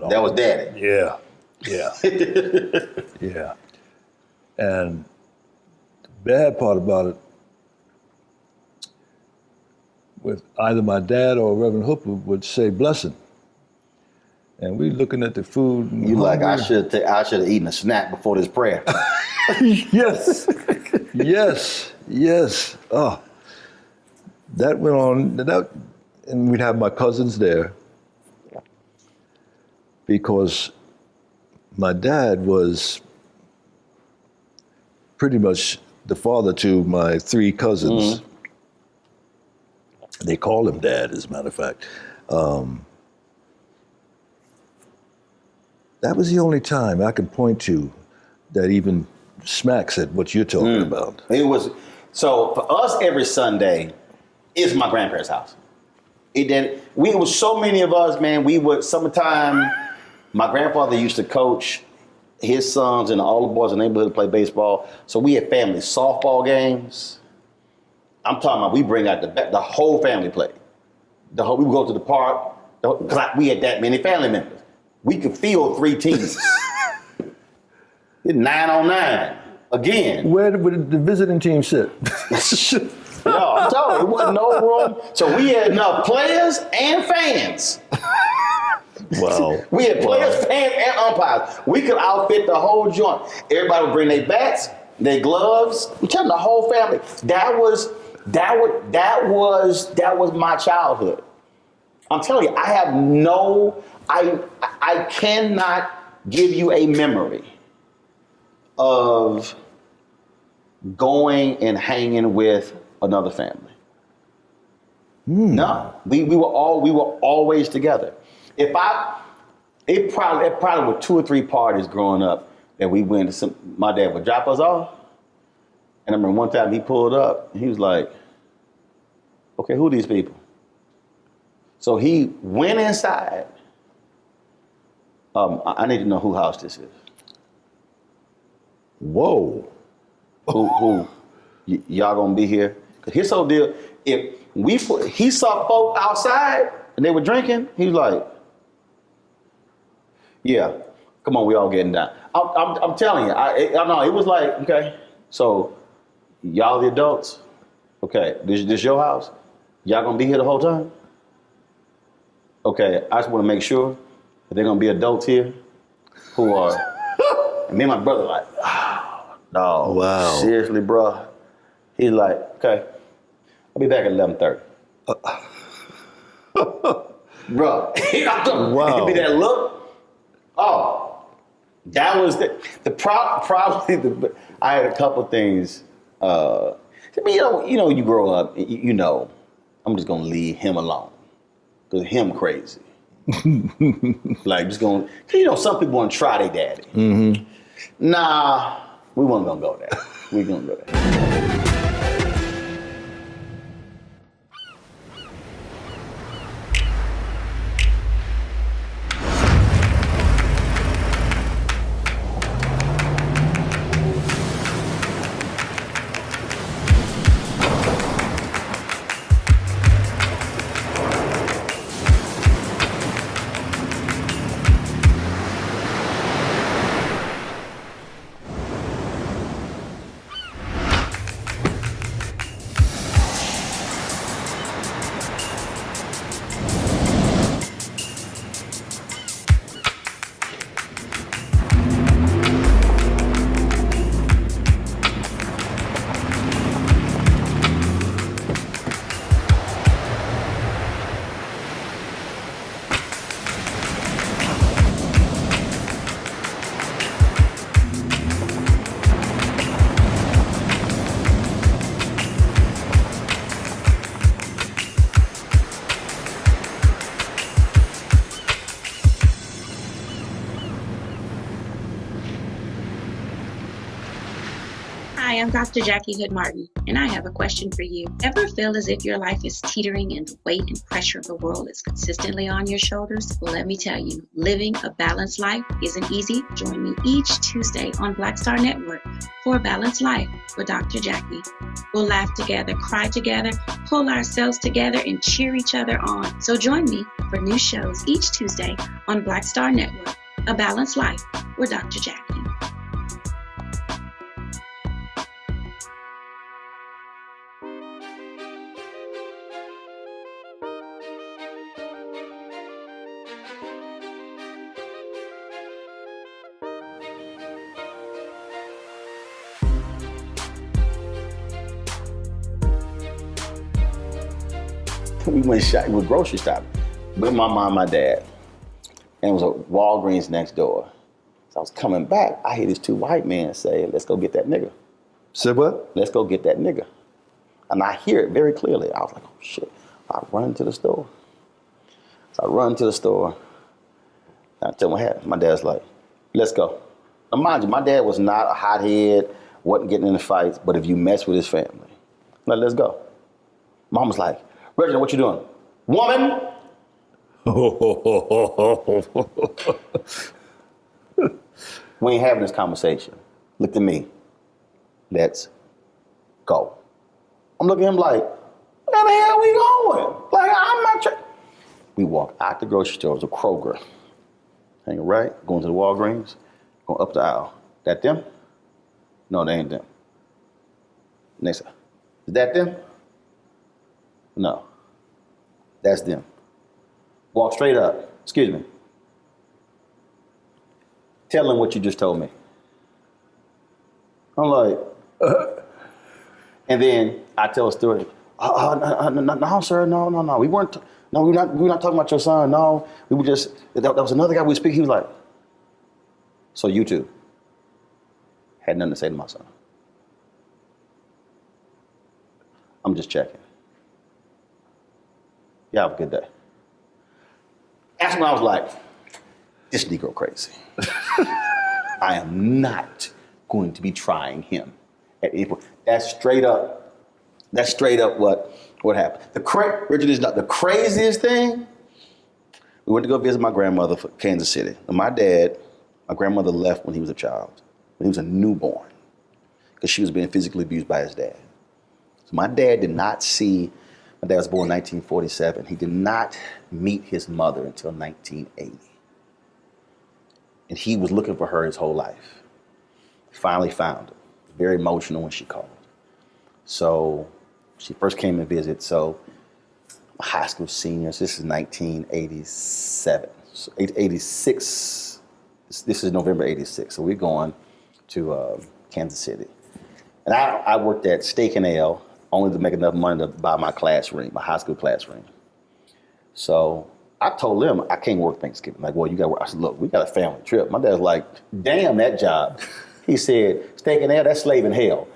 That was Daddy. Yeah. Yeah. And the bad part about it, with either my dad or Reverend Hooper would say blessing. And we looking at the food. And you like, I should have eaten a snack before this prayer. Yes. Oh. that went on, and we'd have my cousins there because my dad was pretty much the father to my 3 cousins. They call him Dad, as a matter of fact. That was the only time I can point to that even smacks at what you're talking about. It was, so for us every Sunday, it's my grandparents' house. It was so many of us, man, we would, summertime, my grandfather used to coach his sons and all the boys in the neighborhood to play baseball. So we had family softball games. I'm talking about we bring out the whole family play. We would go to the park, because we had that many family members. We could field 3 teams. 9-on-9 again. Where would the visiting team sit? No, I'm telling you, it wasn't no room. So we had enough players and fans. Wow. We had players, fans, and umpires. We could outfit the whole joint. Everybody would bring their bats, their gloves. I'm telling the whole family. That was my childhood. I'm telling you, I cannot give you a memory of going and hanging with another family. No, we were always together. It probably were 2 or 3 parties growing up that we went to. My dad would drop us off, and I remember one time he pulled up. And he was like, "Okay, who are these people?" So he went inside. I need to know whose house this is. Whoa. Who y'all gonna be here? Cause his whole deal, he saw folk outside and they were drinking, he was like, yeah, come on, we all getting down. I'm telling you, I know, it was like, okay, so y'all the adults, okay, this your house? Y'all gonna be here the whole time? Okay, I just wanna make sure that they're gonna be adults here who are, and me and my brother like, oh, no, wow. Seriously, bro? He's like, okay, I'll be back at 11:30. Bro, wow. Give me that look. Oh, that was probably I had a couple things. I mean, you grow up, you know, I'm just gonna leave him alone. Cause him crazy. Like just going, some people want to try their daddy. Mm-hmm. Nah, we weren't gonna go there. We gonna go there. Hi, I'm Dr. Jackie Hood Martin, and I have a question for you. Ever feel as if your life is teetering and the weight and pressure of the world is consistently on your shoulders? Well, let me tell you, living a balanced life isn't easy. Join me each Tuesday on Black Star Network for a Balanced Life with Dr. Jackie. We'll laugh together, cry together, pull ourselves together, and cheer each other on. So join me for new shows each Tuesday on Black Star Network, A Balanced Life with Dr. Jackie. we went grocery shopping with my mom and my dad. And it was a Walgreens next door. So I was coming back, I hear these two white men say, let's go get that nigga. Said what? Let's go get that nigga. And I hear it very clearly. I was like, oh shit. I run to the store. So I run to the store. And I tell my dad, my dad's like, let's go. Now mind you, my dad was not a hothead, wasn't getting into fights, but if you mess with his family, like, let's go. Mom was like, Reginald, what you doing? Woman! We ain't having this conversation. Look at me. Let's go. I'm looking at him like, where the hell we going? Like, I'm not trying. We walk out the grocery store. It was a Kroger. Hanging right, going to the Walgreens, going up the aisle. That them? No, they ain't them. Next, is that them? No, that's them. Walk straight up. Excuse me. Tell them what you just told me. I'm like, and then I tell a story. No, sir, no. We weren't talking about your son. No, we were just. That was another guy we speak. He was like, so you two had nothing to say to my son. I'm just checking. Yeah, have a good day. That's when I was like, this Negro crazy. I am not going to be trying him at April. That's straight up what happened. Richard is not the craziest thing. We went to go visit my grandmother for Kansas City. And my grandmother left when he was a child, when he was a newborn, because she was being physically abused by his dad. So my dad was born in 1947. He did not meet his mother until 1980. And he was looking for her his whole life. Finally found her. Very emotional when she called. So she first came to visit. So high school seniors, this is 1987, so 86. This is November 86. So we're going to Kansas City. And I worked at Steak and Ale only to make enough money to buy my class ring, my high school class ring. So I told them I can't work Thanksgiving. Like, well, you got to work. I said, look, we got a family trip. My dad's like, damn that job. He said, Steak and Ale, that's slave in hell.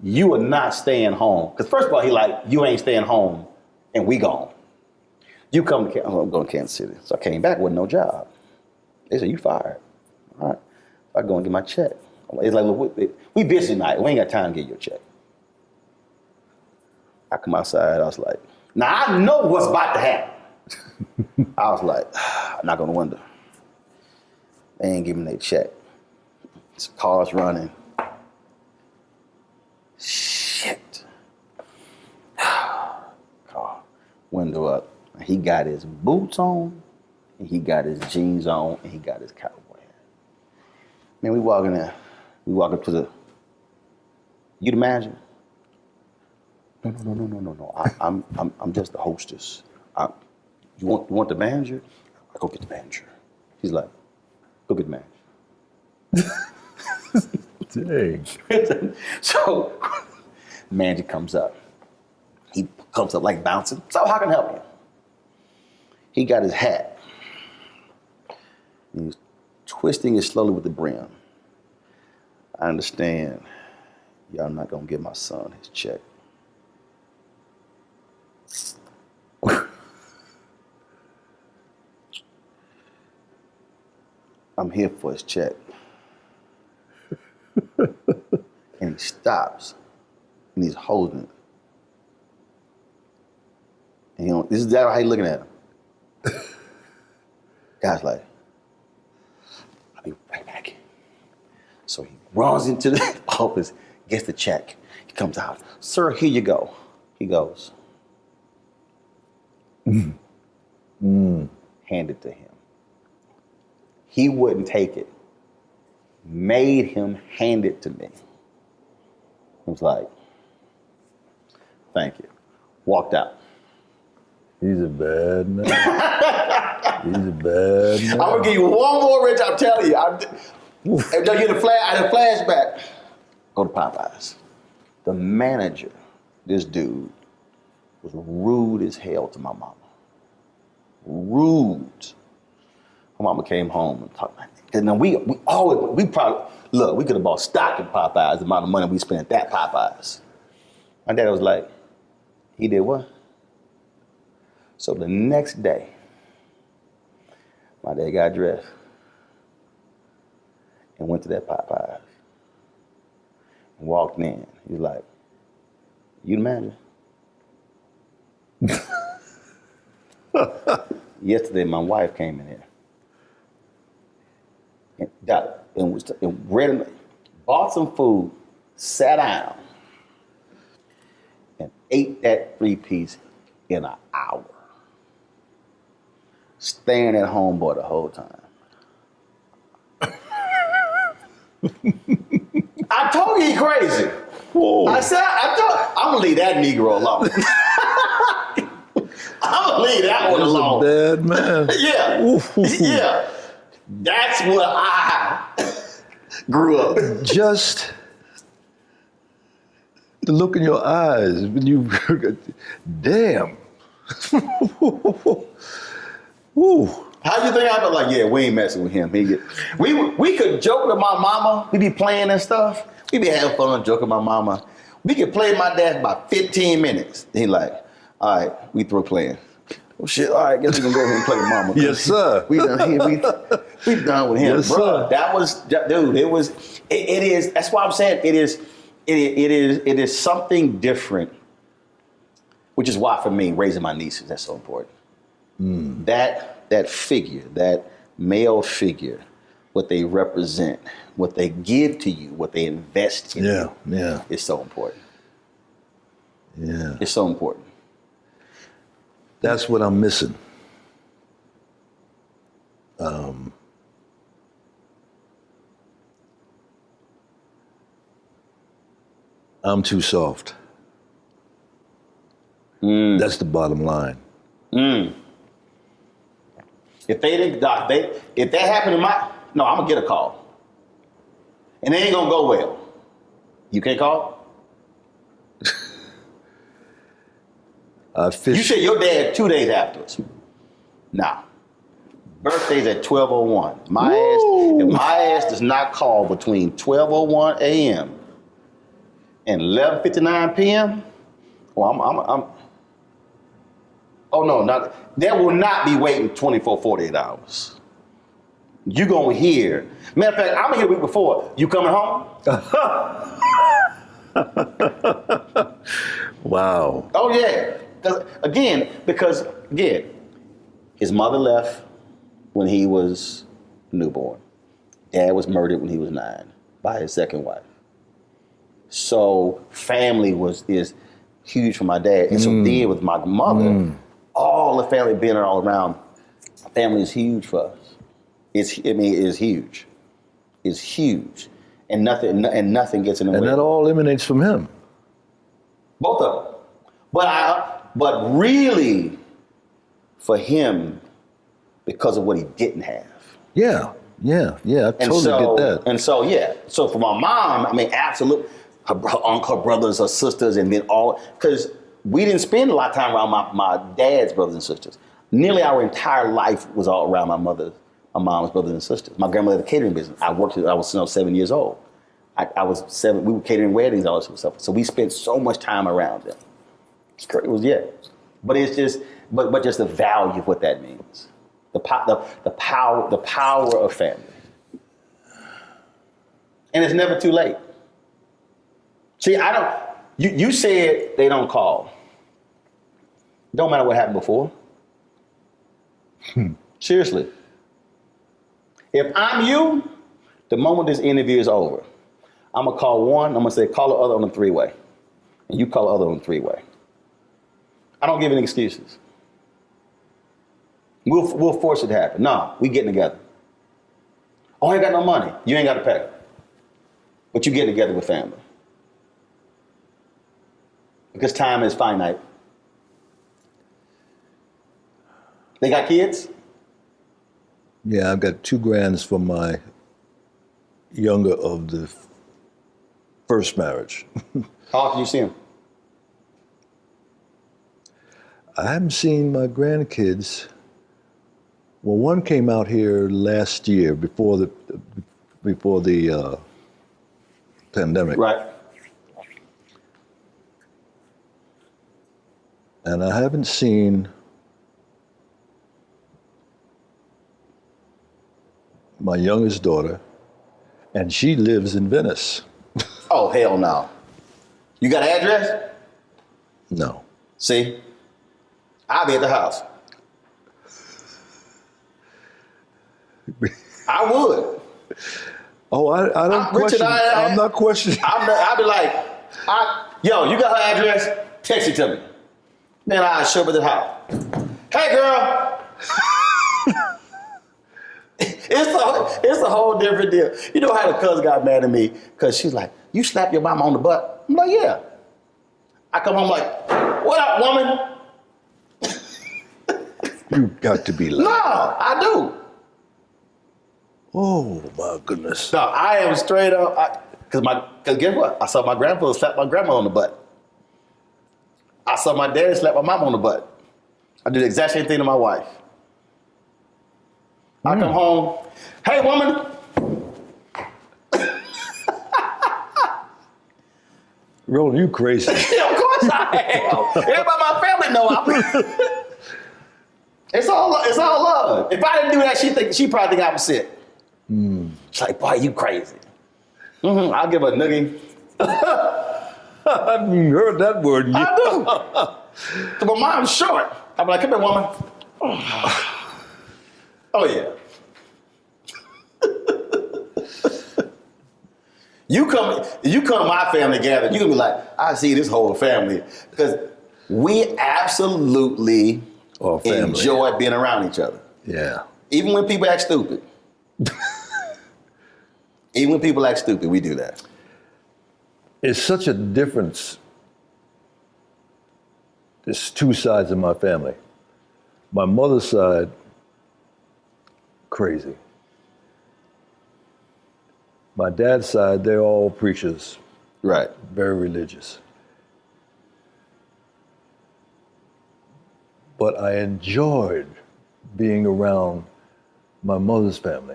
You are not staying home. Because first of all, he like, you ain't staying home and we gone. You come to I'm going to Kansas City. So I came back with no job. They said, you fired. All right. So I go and get my check. It's like, look, we busy tonight. We ain't got time to get your check. I come outside. I was like, now I know what's about to happen. I was like, I knock on the window. They ain't giving me their check. Cars running. Shit. Car, window up. He got his boots on, and he got his jeans on, and he got his cowboy hat. Man, we walk in there. We walk up to the. You'd imagine? No. I'm just the hostess. You want the manager? I go get the manager. He's like, go get the manager. Dang. So, manager comes up. He comes up like bouncing. So how can I help you? He got his hat. He's twisting it slowly with the brim. I understand y'all not gonna give my son his check. I'm here for his check. And he stops and he's holding it. And this is how he's looking at him. Guy's like, I'll be right back. So he runs into the office, gets the check. He comes out, sir, here you go. He goes, hand it to him. He wouldn't take it. Made him hand it to me. I was like, thank you. Walked out. He's a bad man. He's a bad man. I'm gonna give you one more, Rich. I'm telling you. I had a flashback. Go to Popeyes. The manager, this dude, was rude as hell to my mama. Rude. My mama came home and talked like that. And then we probably, look, we could have bought stock in Popeyes, the amount of money we spent at that Popeyes. My dad was like, he did what? So the next day, my dad got dressed and went to that Popeyes and walked in. He was like, you the manager? Yesterday, my wife came in here and bought some food, sat down, and ate that 3-piece in an hour. Staring at homeboy the whole time. I told you he crazy. Whoa. I said, I'm gonna leave that Negro alone. I'm gonna leave that one alone. Bad man. Yeah. Yeah. That's what I grew up. Just the look in your eyes when you, damn. Woo. How you think I felt like, yeah, we ain't messing with him. We could joke with my mama. We be playing and stuff. We be having fun joking with my mama. We could play with my dad for about 15 minutes. He like, all right, we through playing. Oh shit, all right, guess we gonna go ahead and play with mama. Yes, sir. We done with him. Yes, bro. sir. That was, dude, it is, that's why I'm saying it is something different, which is why for me, raising my nieces, that's so important. That figure, that male figure, what they represent, what they give to you, what they invest in you, is so important. Yeah. It's so important. That's what I'm missing. I'm too soft. That's the bottom line. If they didn't, if that happened to I'm gonna get a call, and it ain't gonna go well. You can't call. You said your dad 2 days afterwards. Nah. Birthday's at 12:01. If my ass does not call between 12:01 a.m. and 11:59 p.m., there will not be waiting 24, 48 hours. You gonna hear. Matter of fact, I'm here a week before. You coming home? Wow. Oh yeah. Because his mother left when he was newborn. Dad was murdered when he was 9 by his second wife. So family is huge for my dad. And so then with my mother, all the family being all around, family is huge for us. It's huge. It's huge. And nothing gets in the way. And that all emanates from him. Both of them. But really for him, because of what he didn't have. Yeah. I totally get that. And so, so for my mom, I mean, absolutely, her brothers, her sisters, and then because we didn't spend a lot of time around my dad's brothers and sisters. Nearly our entire life was all around my mom's brothers and sisters. My grandmother had a catering business. I was 7 years old. I was 7, we were catering weddings, all this stuff. So we spent so much time around them. It was, but it's just, but just the value of what that means. The power of family. And it's never too late. See, you said they don't call. Don't matter what happened before. Seriously. If I'm you, the moment this interview is over, I'm gonna call one, I'm gonna say, call the other on the 3-way. And you call the other on the 3-way. I don't give any excuses. We'll force it to happen. No, we getting together. Oh, I ain't got no money. You ain't got to pay. But you getting together with family. Because time is finite. They got kids? Yeah, I've got 2 grands from my younger of the first marriage. How often you see them? I haven't seen my grandkids. Well, one came out here last year before the pandemic. Right. And I haven't seen my youngest daughter, and she lives in Venice. Oh, hell no. You got an address? No. See? I'll be at the house. I would. Oh, I don't question. I'm not questioning. I'll be like, yo, you got her address? Text it to me. Then I'll show up at the house. Hey, girl. It's a whole different deal. You know how the cousin got mad at me because she's like, you slapped your mama on the butt? I'm like, yeah. I come home like, what up, woman? You got to be lying. No, I do. Oh my goodness. No, I am straight up. Cause guess what? I saw my grandfather slap my grandma on the butt. I saw my dad slap my mom on the butt. I do the exact same thing to my wife. I come home, hey woman. Roland, you crazy. Of course I am. Everybody in my family know I'm. It's all love. If I didn't do that, she probably think I'm sick. She's like, boy, you crazy. I'll give her a noogie. I haven't heard that word yet. I do. So my mom's short. I'm like, come here, woman. Oh yeah. You come to my family gathering, you gonna be like, I see this whole family. Because we absolutely enjoy being around each other. Yeah. Even when people act stupid. Even when people act stupid, we do that. It's such a difference. There's two sides of my family. My mother's side, crazy. My dad's side, they're all preachers. Right. Very religious. But I enjoyed being around my mother's family.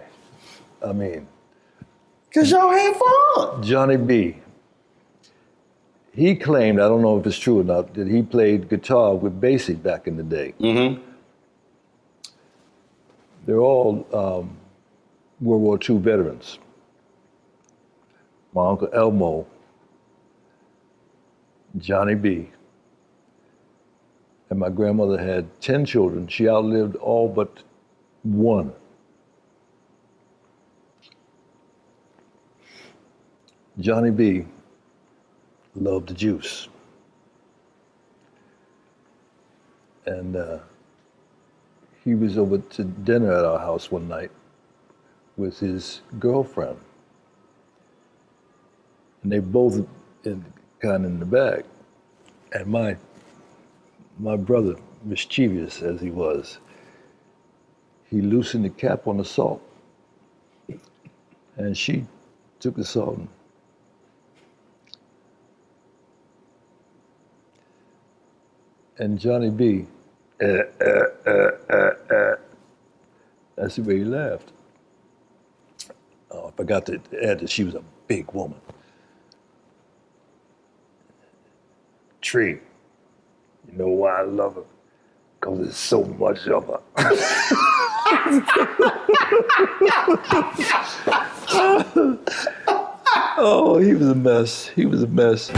I mean, because y'all had fun. Johnny B. He claimed, I don't know if it's true or not, that he played guitar with Basie back in the day. Mm-hmm. They're all World War II veterans. My Uncle Elmo, Johnny B. And my grandmother had 10 children. She outlived all but one. Johnny B. loved the juice. And he was over to dinner at our house one night with his girlfriend. And they both kind of in the bag. And my brother, mischievous as he was, he loosened the cap on the salt. And she took the salt and Johnny B, that's the way he laughed. Oh, I forgot to add that she was a big woman. Tree, you know why I love her? Because there's so much of her. Oh, he was a mess. He was a mess.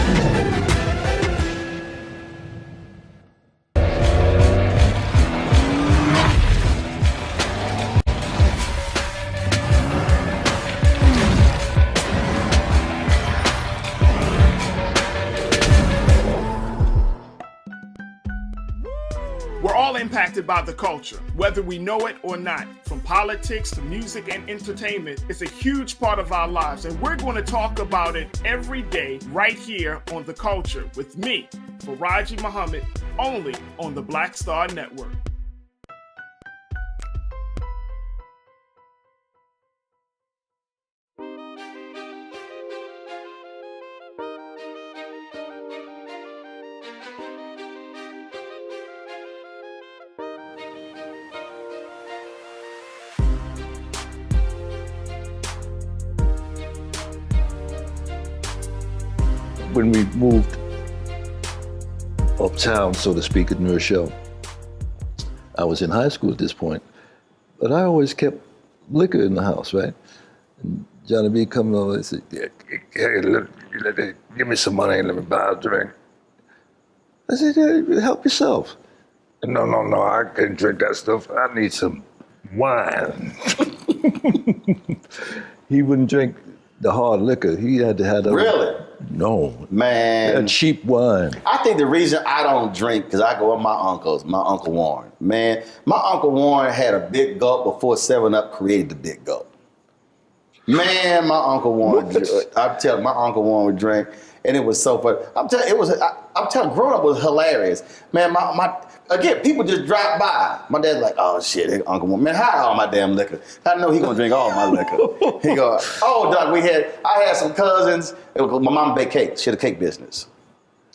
Impacted by the culture, whether we know it or not. From politics to music and entertainment, it's a huge part of our lives, and we're going to talk about it every day right here on The Culture with me, Faraji Muhammad, only on the Black Star Network. when we moved uptown, so to speak, at New Rochelle, I was in high school at this point, but I always kept liquor in the house, right? And Johnny B coming over and said, "Yeah, hey, give me some money and let me buy a drink." I said, "Yeah, help yourself." No, I can't drink that stuff. I need some wine. He wouldn't drink the hard liquor. He had to have the... Really? No. Man. That cheap wine. I think the reason I don't drink, because I go with my uncles, my Uncle Warren. Man, my Uncle Warren had a big gulp before 7-Up created the big gulp. Man, my Uncle Warren, I'm telling you, my Uncle Warren would drink, and it was so funny. I'm telling, growing up was hilarious. Man, again, people just drop by. My dad's like, "Oh shit, Uncle Warren, man, hide all my damn liquor. I know he gonna drink all my liquor." He go, "Oh, Doc, I had some cousins. My mom baked cakes. She had a cake business.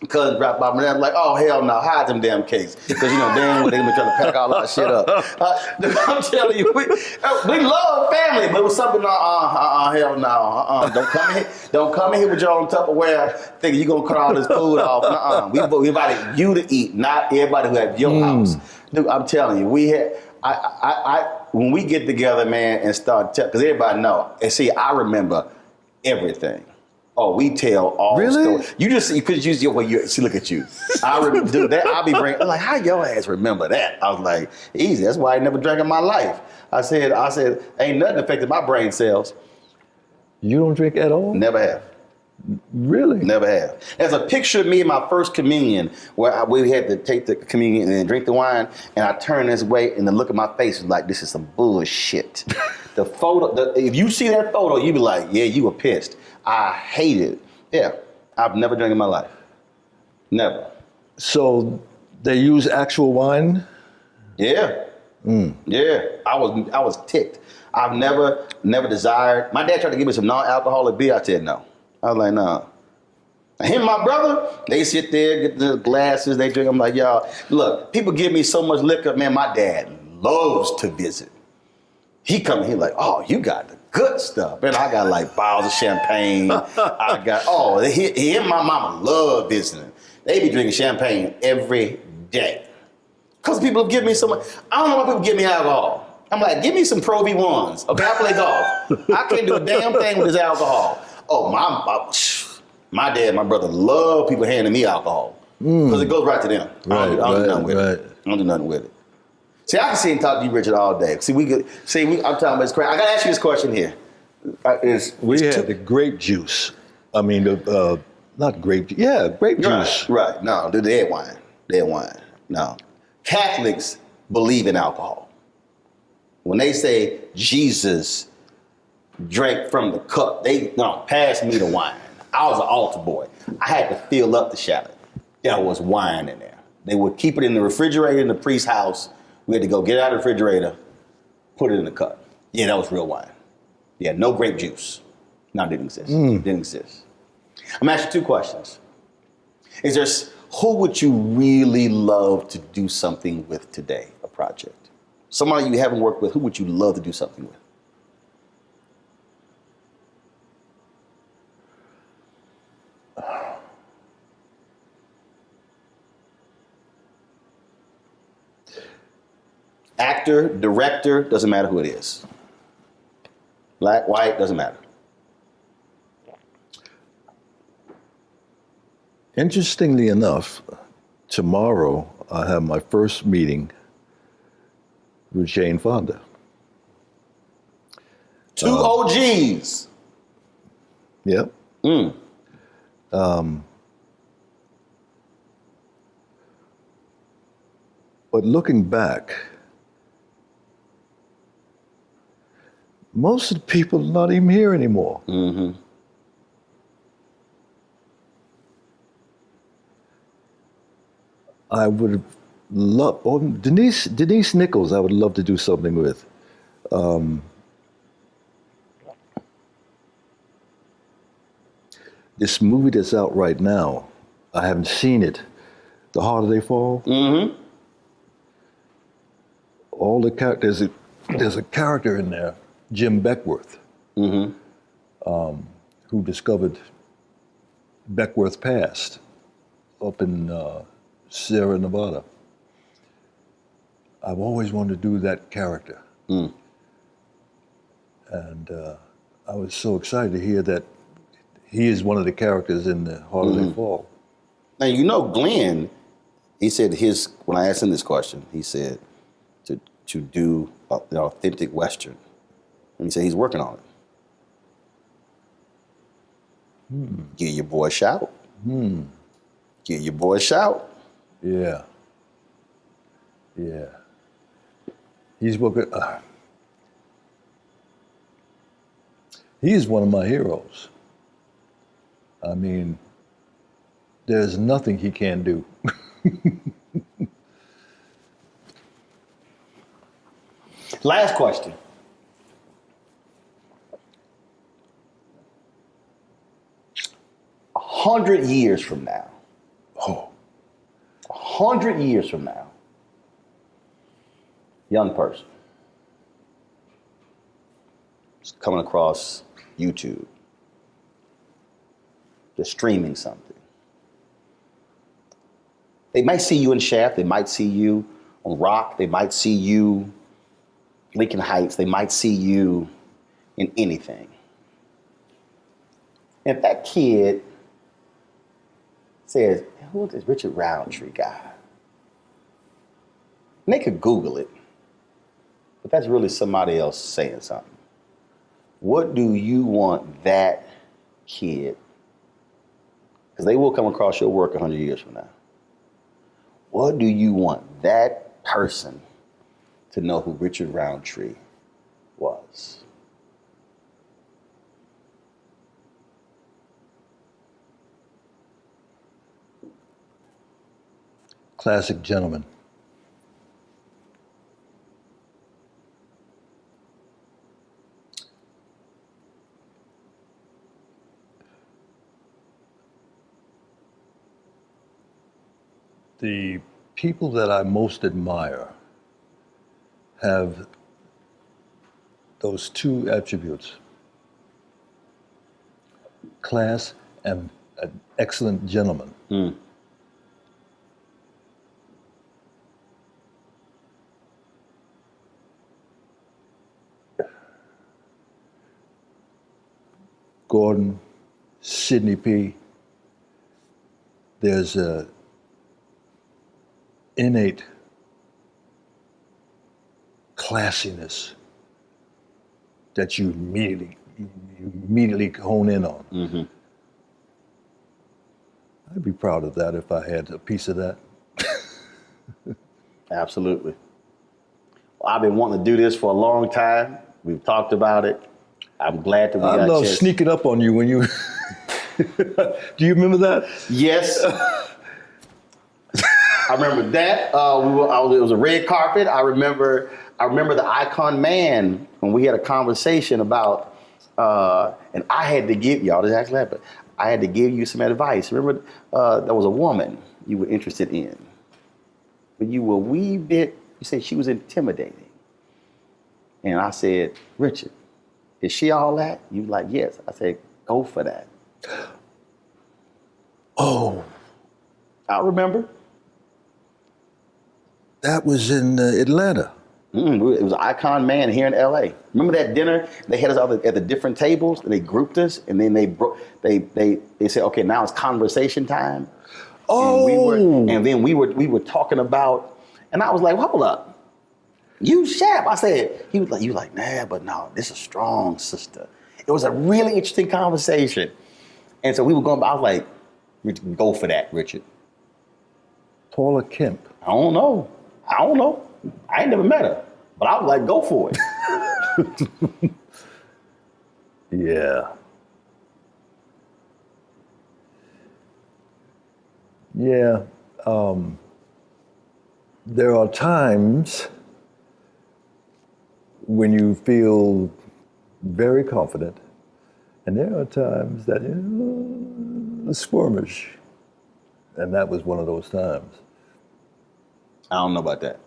Cousin dropped by, my dad like, "Oh hell no, hide them damn cakes, because damn well they been trying to pack all our shit up." I'm telling you, we love family, but it was something. Hell no, don't come in here with your own Tupperware thinking you gonna cut all this food off. We invited you to eat, not everybody who at your house. Dude, I'm telling you, we had. When we get together, man, and start because everybody know, and see, I remember everything. Oh, we tell all stories. You just because you see, look at you. I remember, dude, that I'll be bringing. I'm like, how your ass remember that? I was like, easy. That's why I never drank in my life. I said, ain't nothing affected my brain cells. You don't drink at all? Never have. Really? Never have. There's a picture of me in my first communion where we had to take the communion and drink the wine, and I turned this way, and the look at my face was like, this is some bullshit. The photo, if you see that photo, you be like, yeah, you were pissed. I hate it. Yeah, I've never drank in my life. Never. So they use actual wine? Yeah. Yeah. I was ticked. I've never desired. My dad tried to give me some non-alcoholic beer. I said no. I was like, no. Him and my brother, they sit there, get the glasses, they drink. I'm like, y'all, look, people give me so much liquor. Man, my dad loves to visit. He come, he like, oh, you got the good stuff. And I got like bottles of champagne. I got, he and my mama love visiting. They be drinking champagne every day. Because people give me so much. I don't know why people give me alcohol. I'm like, give me some Pro V1s. Okay, I play golf. I can't do a damn thing with this alcohol. Oh, my dad, my brother love people handing me alcohol. Because it goes right to them. I don't do nothing with it. I don't do nothing with it. See, I can sit and talk to you, Richard, all day. I'm talking about this crap. I got to ask you this question here. We had the grape juice. I mean, not grape juice. Yeah, grape juice. Right. No, the dead wine. Dead wine. No. Catholics believe in alcohol. When they say Jesus drank from the cup, pass me the wine. I was an altar boy. I had to fill up the shallot. There was wine in there. They would keep it in the refrigerator in the priest's house. We had to go get it out of the refrigerator, put it in the cup. Yeah, that was real wine. Yeah, no grape juice. No, it didn't exist. Didn't exist. I'm gonna ask you two questions. Who would you really love to do something with today, a project? Somebody you haven't worked with, who would you love to do something with? Actor, director, doesn't matter who it is. Black, white, doesn't matter. Interestingly enough, tomorrow I have my first meeting with Jane Fonda. Two OGs. Yep. But looking back, most of the people are not even here anymore. I would have loved, Denise Nichols, I would love to do something with. This movie that's out right now, I haven't seen it, The Harder They Fall. All the characters, there's a character in there, Jim Beckworth, who discovered Beckworth Pass up in Sierra Nevada. I've always wanted to do that character. And I was so excited to hear that he is one of the characters in the Holiday Fall. Now, you know, Glenn, he said when I asked him this question, he said to do an authentic Western. And he said he's working on it. Give your boy a shout. Give your boy a shout. Yeah. Yeah. He's working. He is one of my heroes. I mean, there's nothing he can't do. Last question. A 100 years from now. 100 years from now. Young person. It's coming across YouTube. They're streaming something. They might see you in Shaft. They might see you on Rock. They might see you Lincoln Heights. They might see you in anything. And if that kid says, who is this Richard Roundtree guy? And they could Google it, but that's really somebody else saying something. What do you want that kid, because they will come across your work 100 years from now. What do you want that person to know who Richard Roundtree was? Classic gentleman. The people that I most admire have those two attributes: class and an excellent gentleman. Gordon, Sidney P. There's a innate classiness that you immediately hone in on. I'd be proud of that if I had a piece of that. Absolutely. Well, I've been wanting to do this for a long time. We've talked about it. I'm glad that we got a chance. I love sneaking up on you when you... Do you remember that? Yes. I remember that. It was a red carpet. I remember the Icon Man when we had a conversation about, and I had to give y'all this actually happened. I had to give you some advice. Remember, there was a woman you were interested in, but you were a wee bit. You said she was intimidating, and I said, Richard, is she all that? You were like, yes. I said, go for that. Oh, I remember. That was in Atlanta. It was Icon Man here in LA. Remember that dinner? They had us all at the different tables, and they grouped us, and then they said, okay, now it's conversation time. Oh. And then we were talking about, and I was like, hold up. You Shap. I said, he was like, you like, nah, but no, this is a strong sister. It was a really interesting conversation. And so we were going, I was like, go for that, Richard. Paula Kemp. I don't know. I ain't never met her, but I was like, go for it. Yeah. Yeah. There are times when you feel very confident, and there are times that you're squirmish. And that was one of those times. I don't know about that.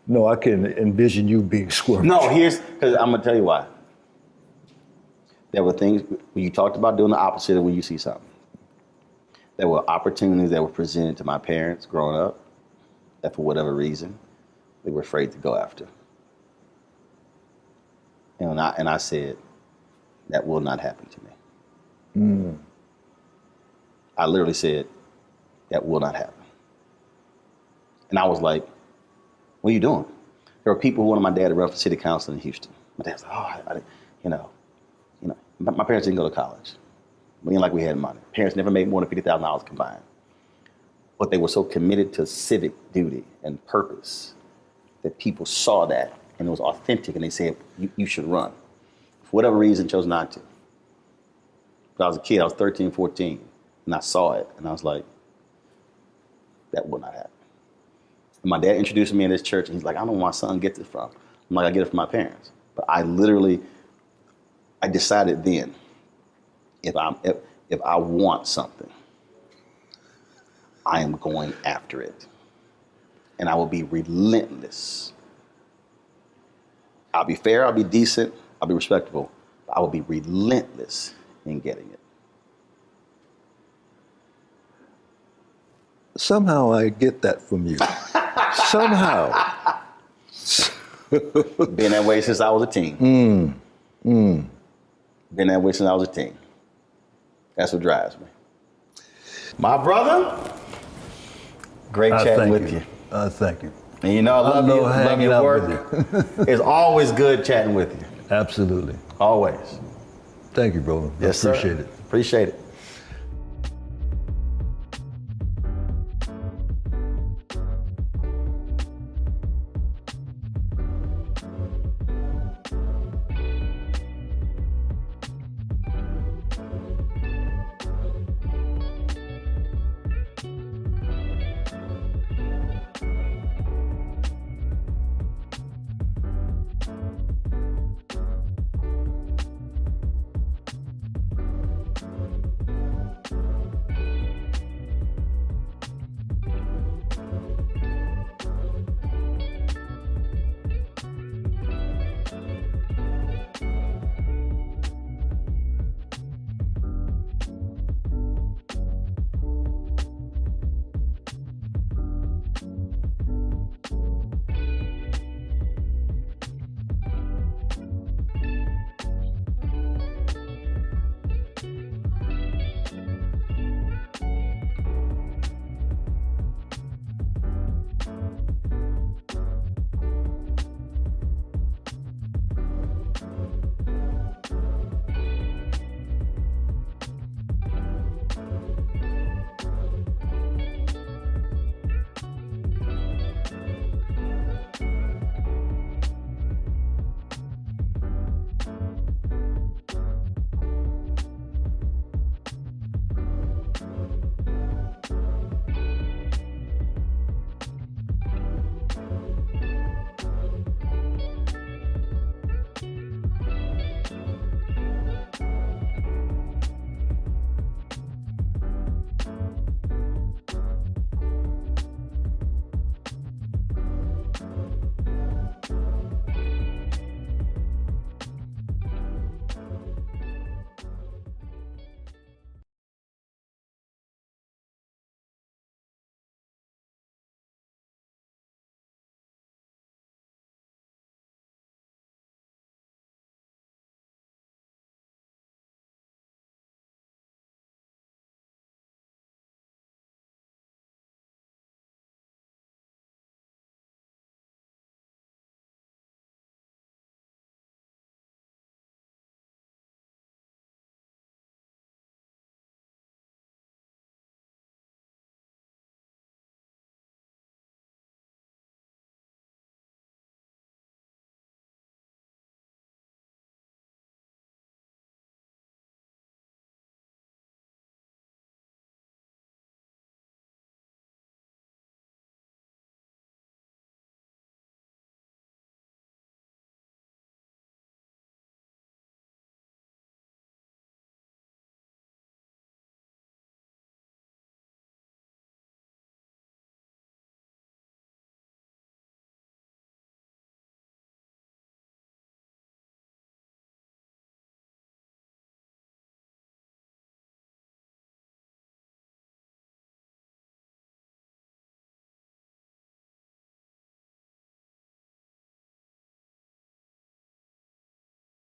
No, I can envision you being squirmish. No, because I'm going to tell you why. There were things when you talked about doing the opposite of when you see something. There were opportunities that were presented to my parents growing up that for whatever reason, they were afraid to go after. And I said, that will not happen to me. I literally said, that will not happen. And I was like, what are you doing? There were people who wanted my dad to run for city council in Houston. My dad was like, my parents didn't go to college. We didn't like we had money. Parents never made more than $50,000 combined. But they were so committed to civic duty and purpose that people saw that and it was authentic and they said, you should run. For whatever reason, chose not to. When I was a kid, I was 13, 14, and I saw it and I was like, that will not happen. And my dad introduced me in this church and he's like, I don't know where my son gets it from. I'm like, I get it from my parents. But I decided then, if I want something, I am going after it. And I will be relentless. I'll be fair, I'll be decent, I'll be respectable, but I will be relentless in getting it. Somehow I get that from you. Somehow. Been that way since I was a teen. Been that way since I was a teen. That's what drives me. My brother, great chatting with you. Thank you. And you know, I love you. Love your work. It's always good chatting with you. Absolutely. Always. Thank you, brother. Yes, appreciate sir. it. Appreciate it.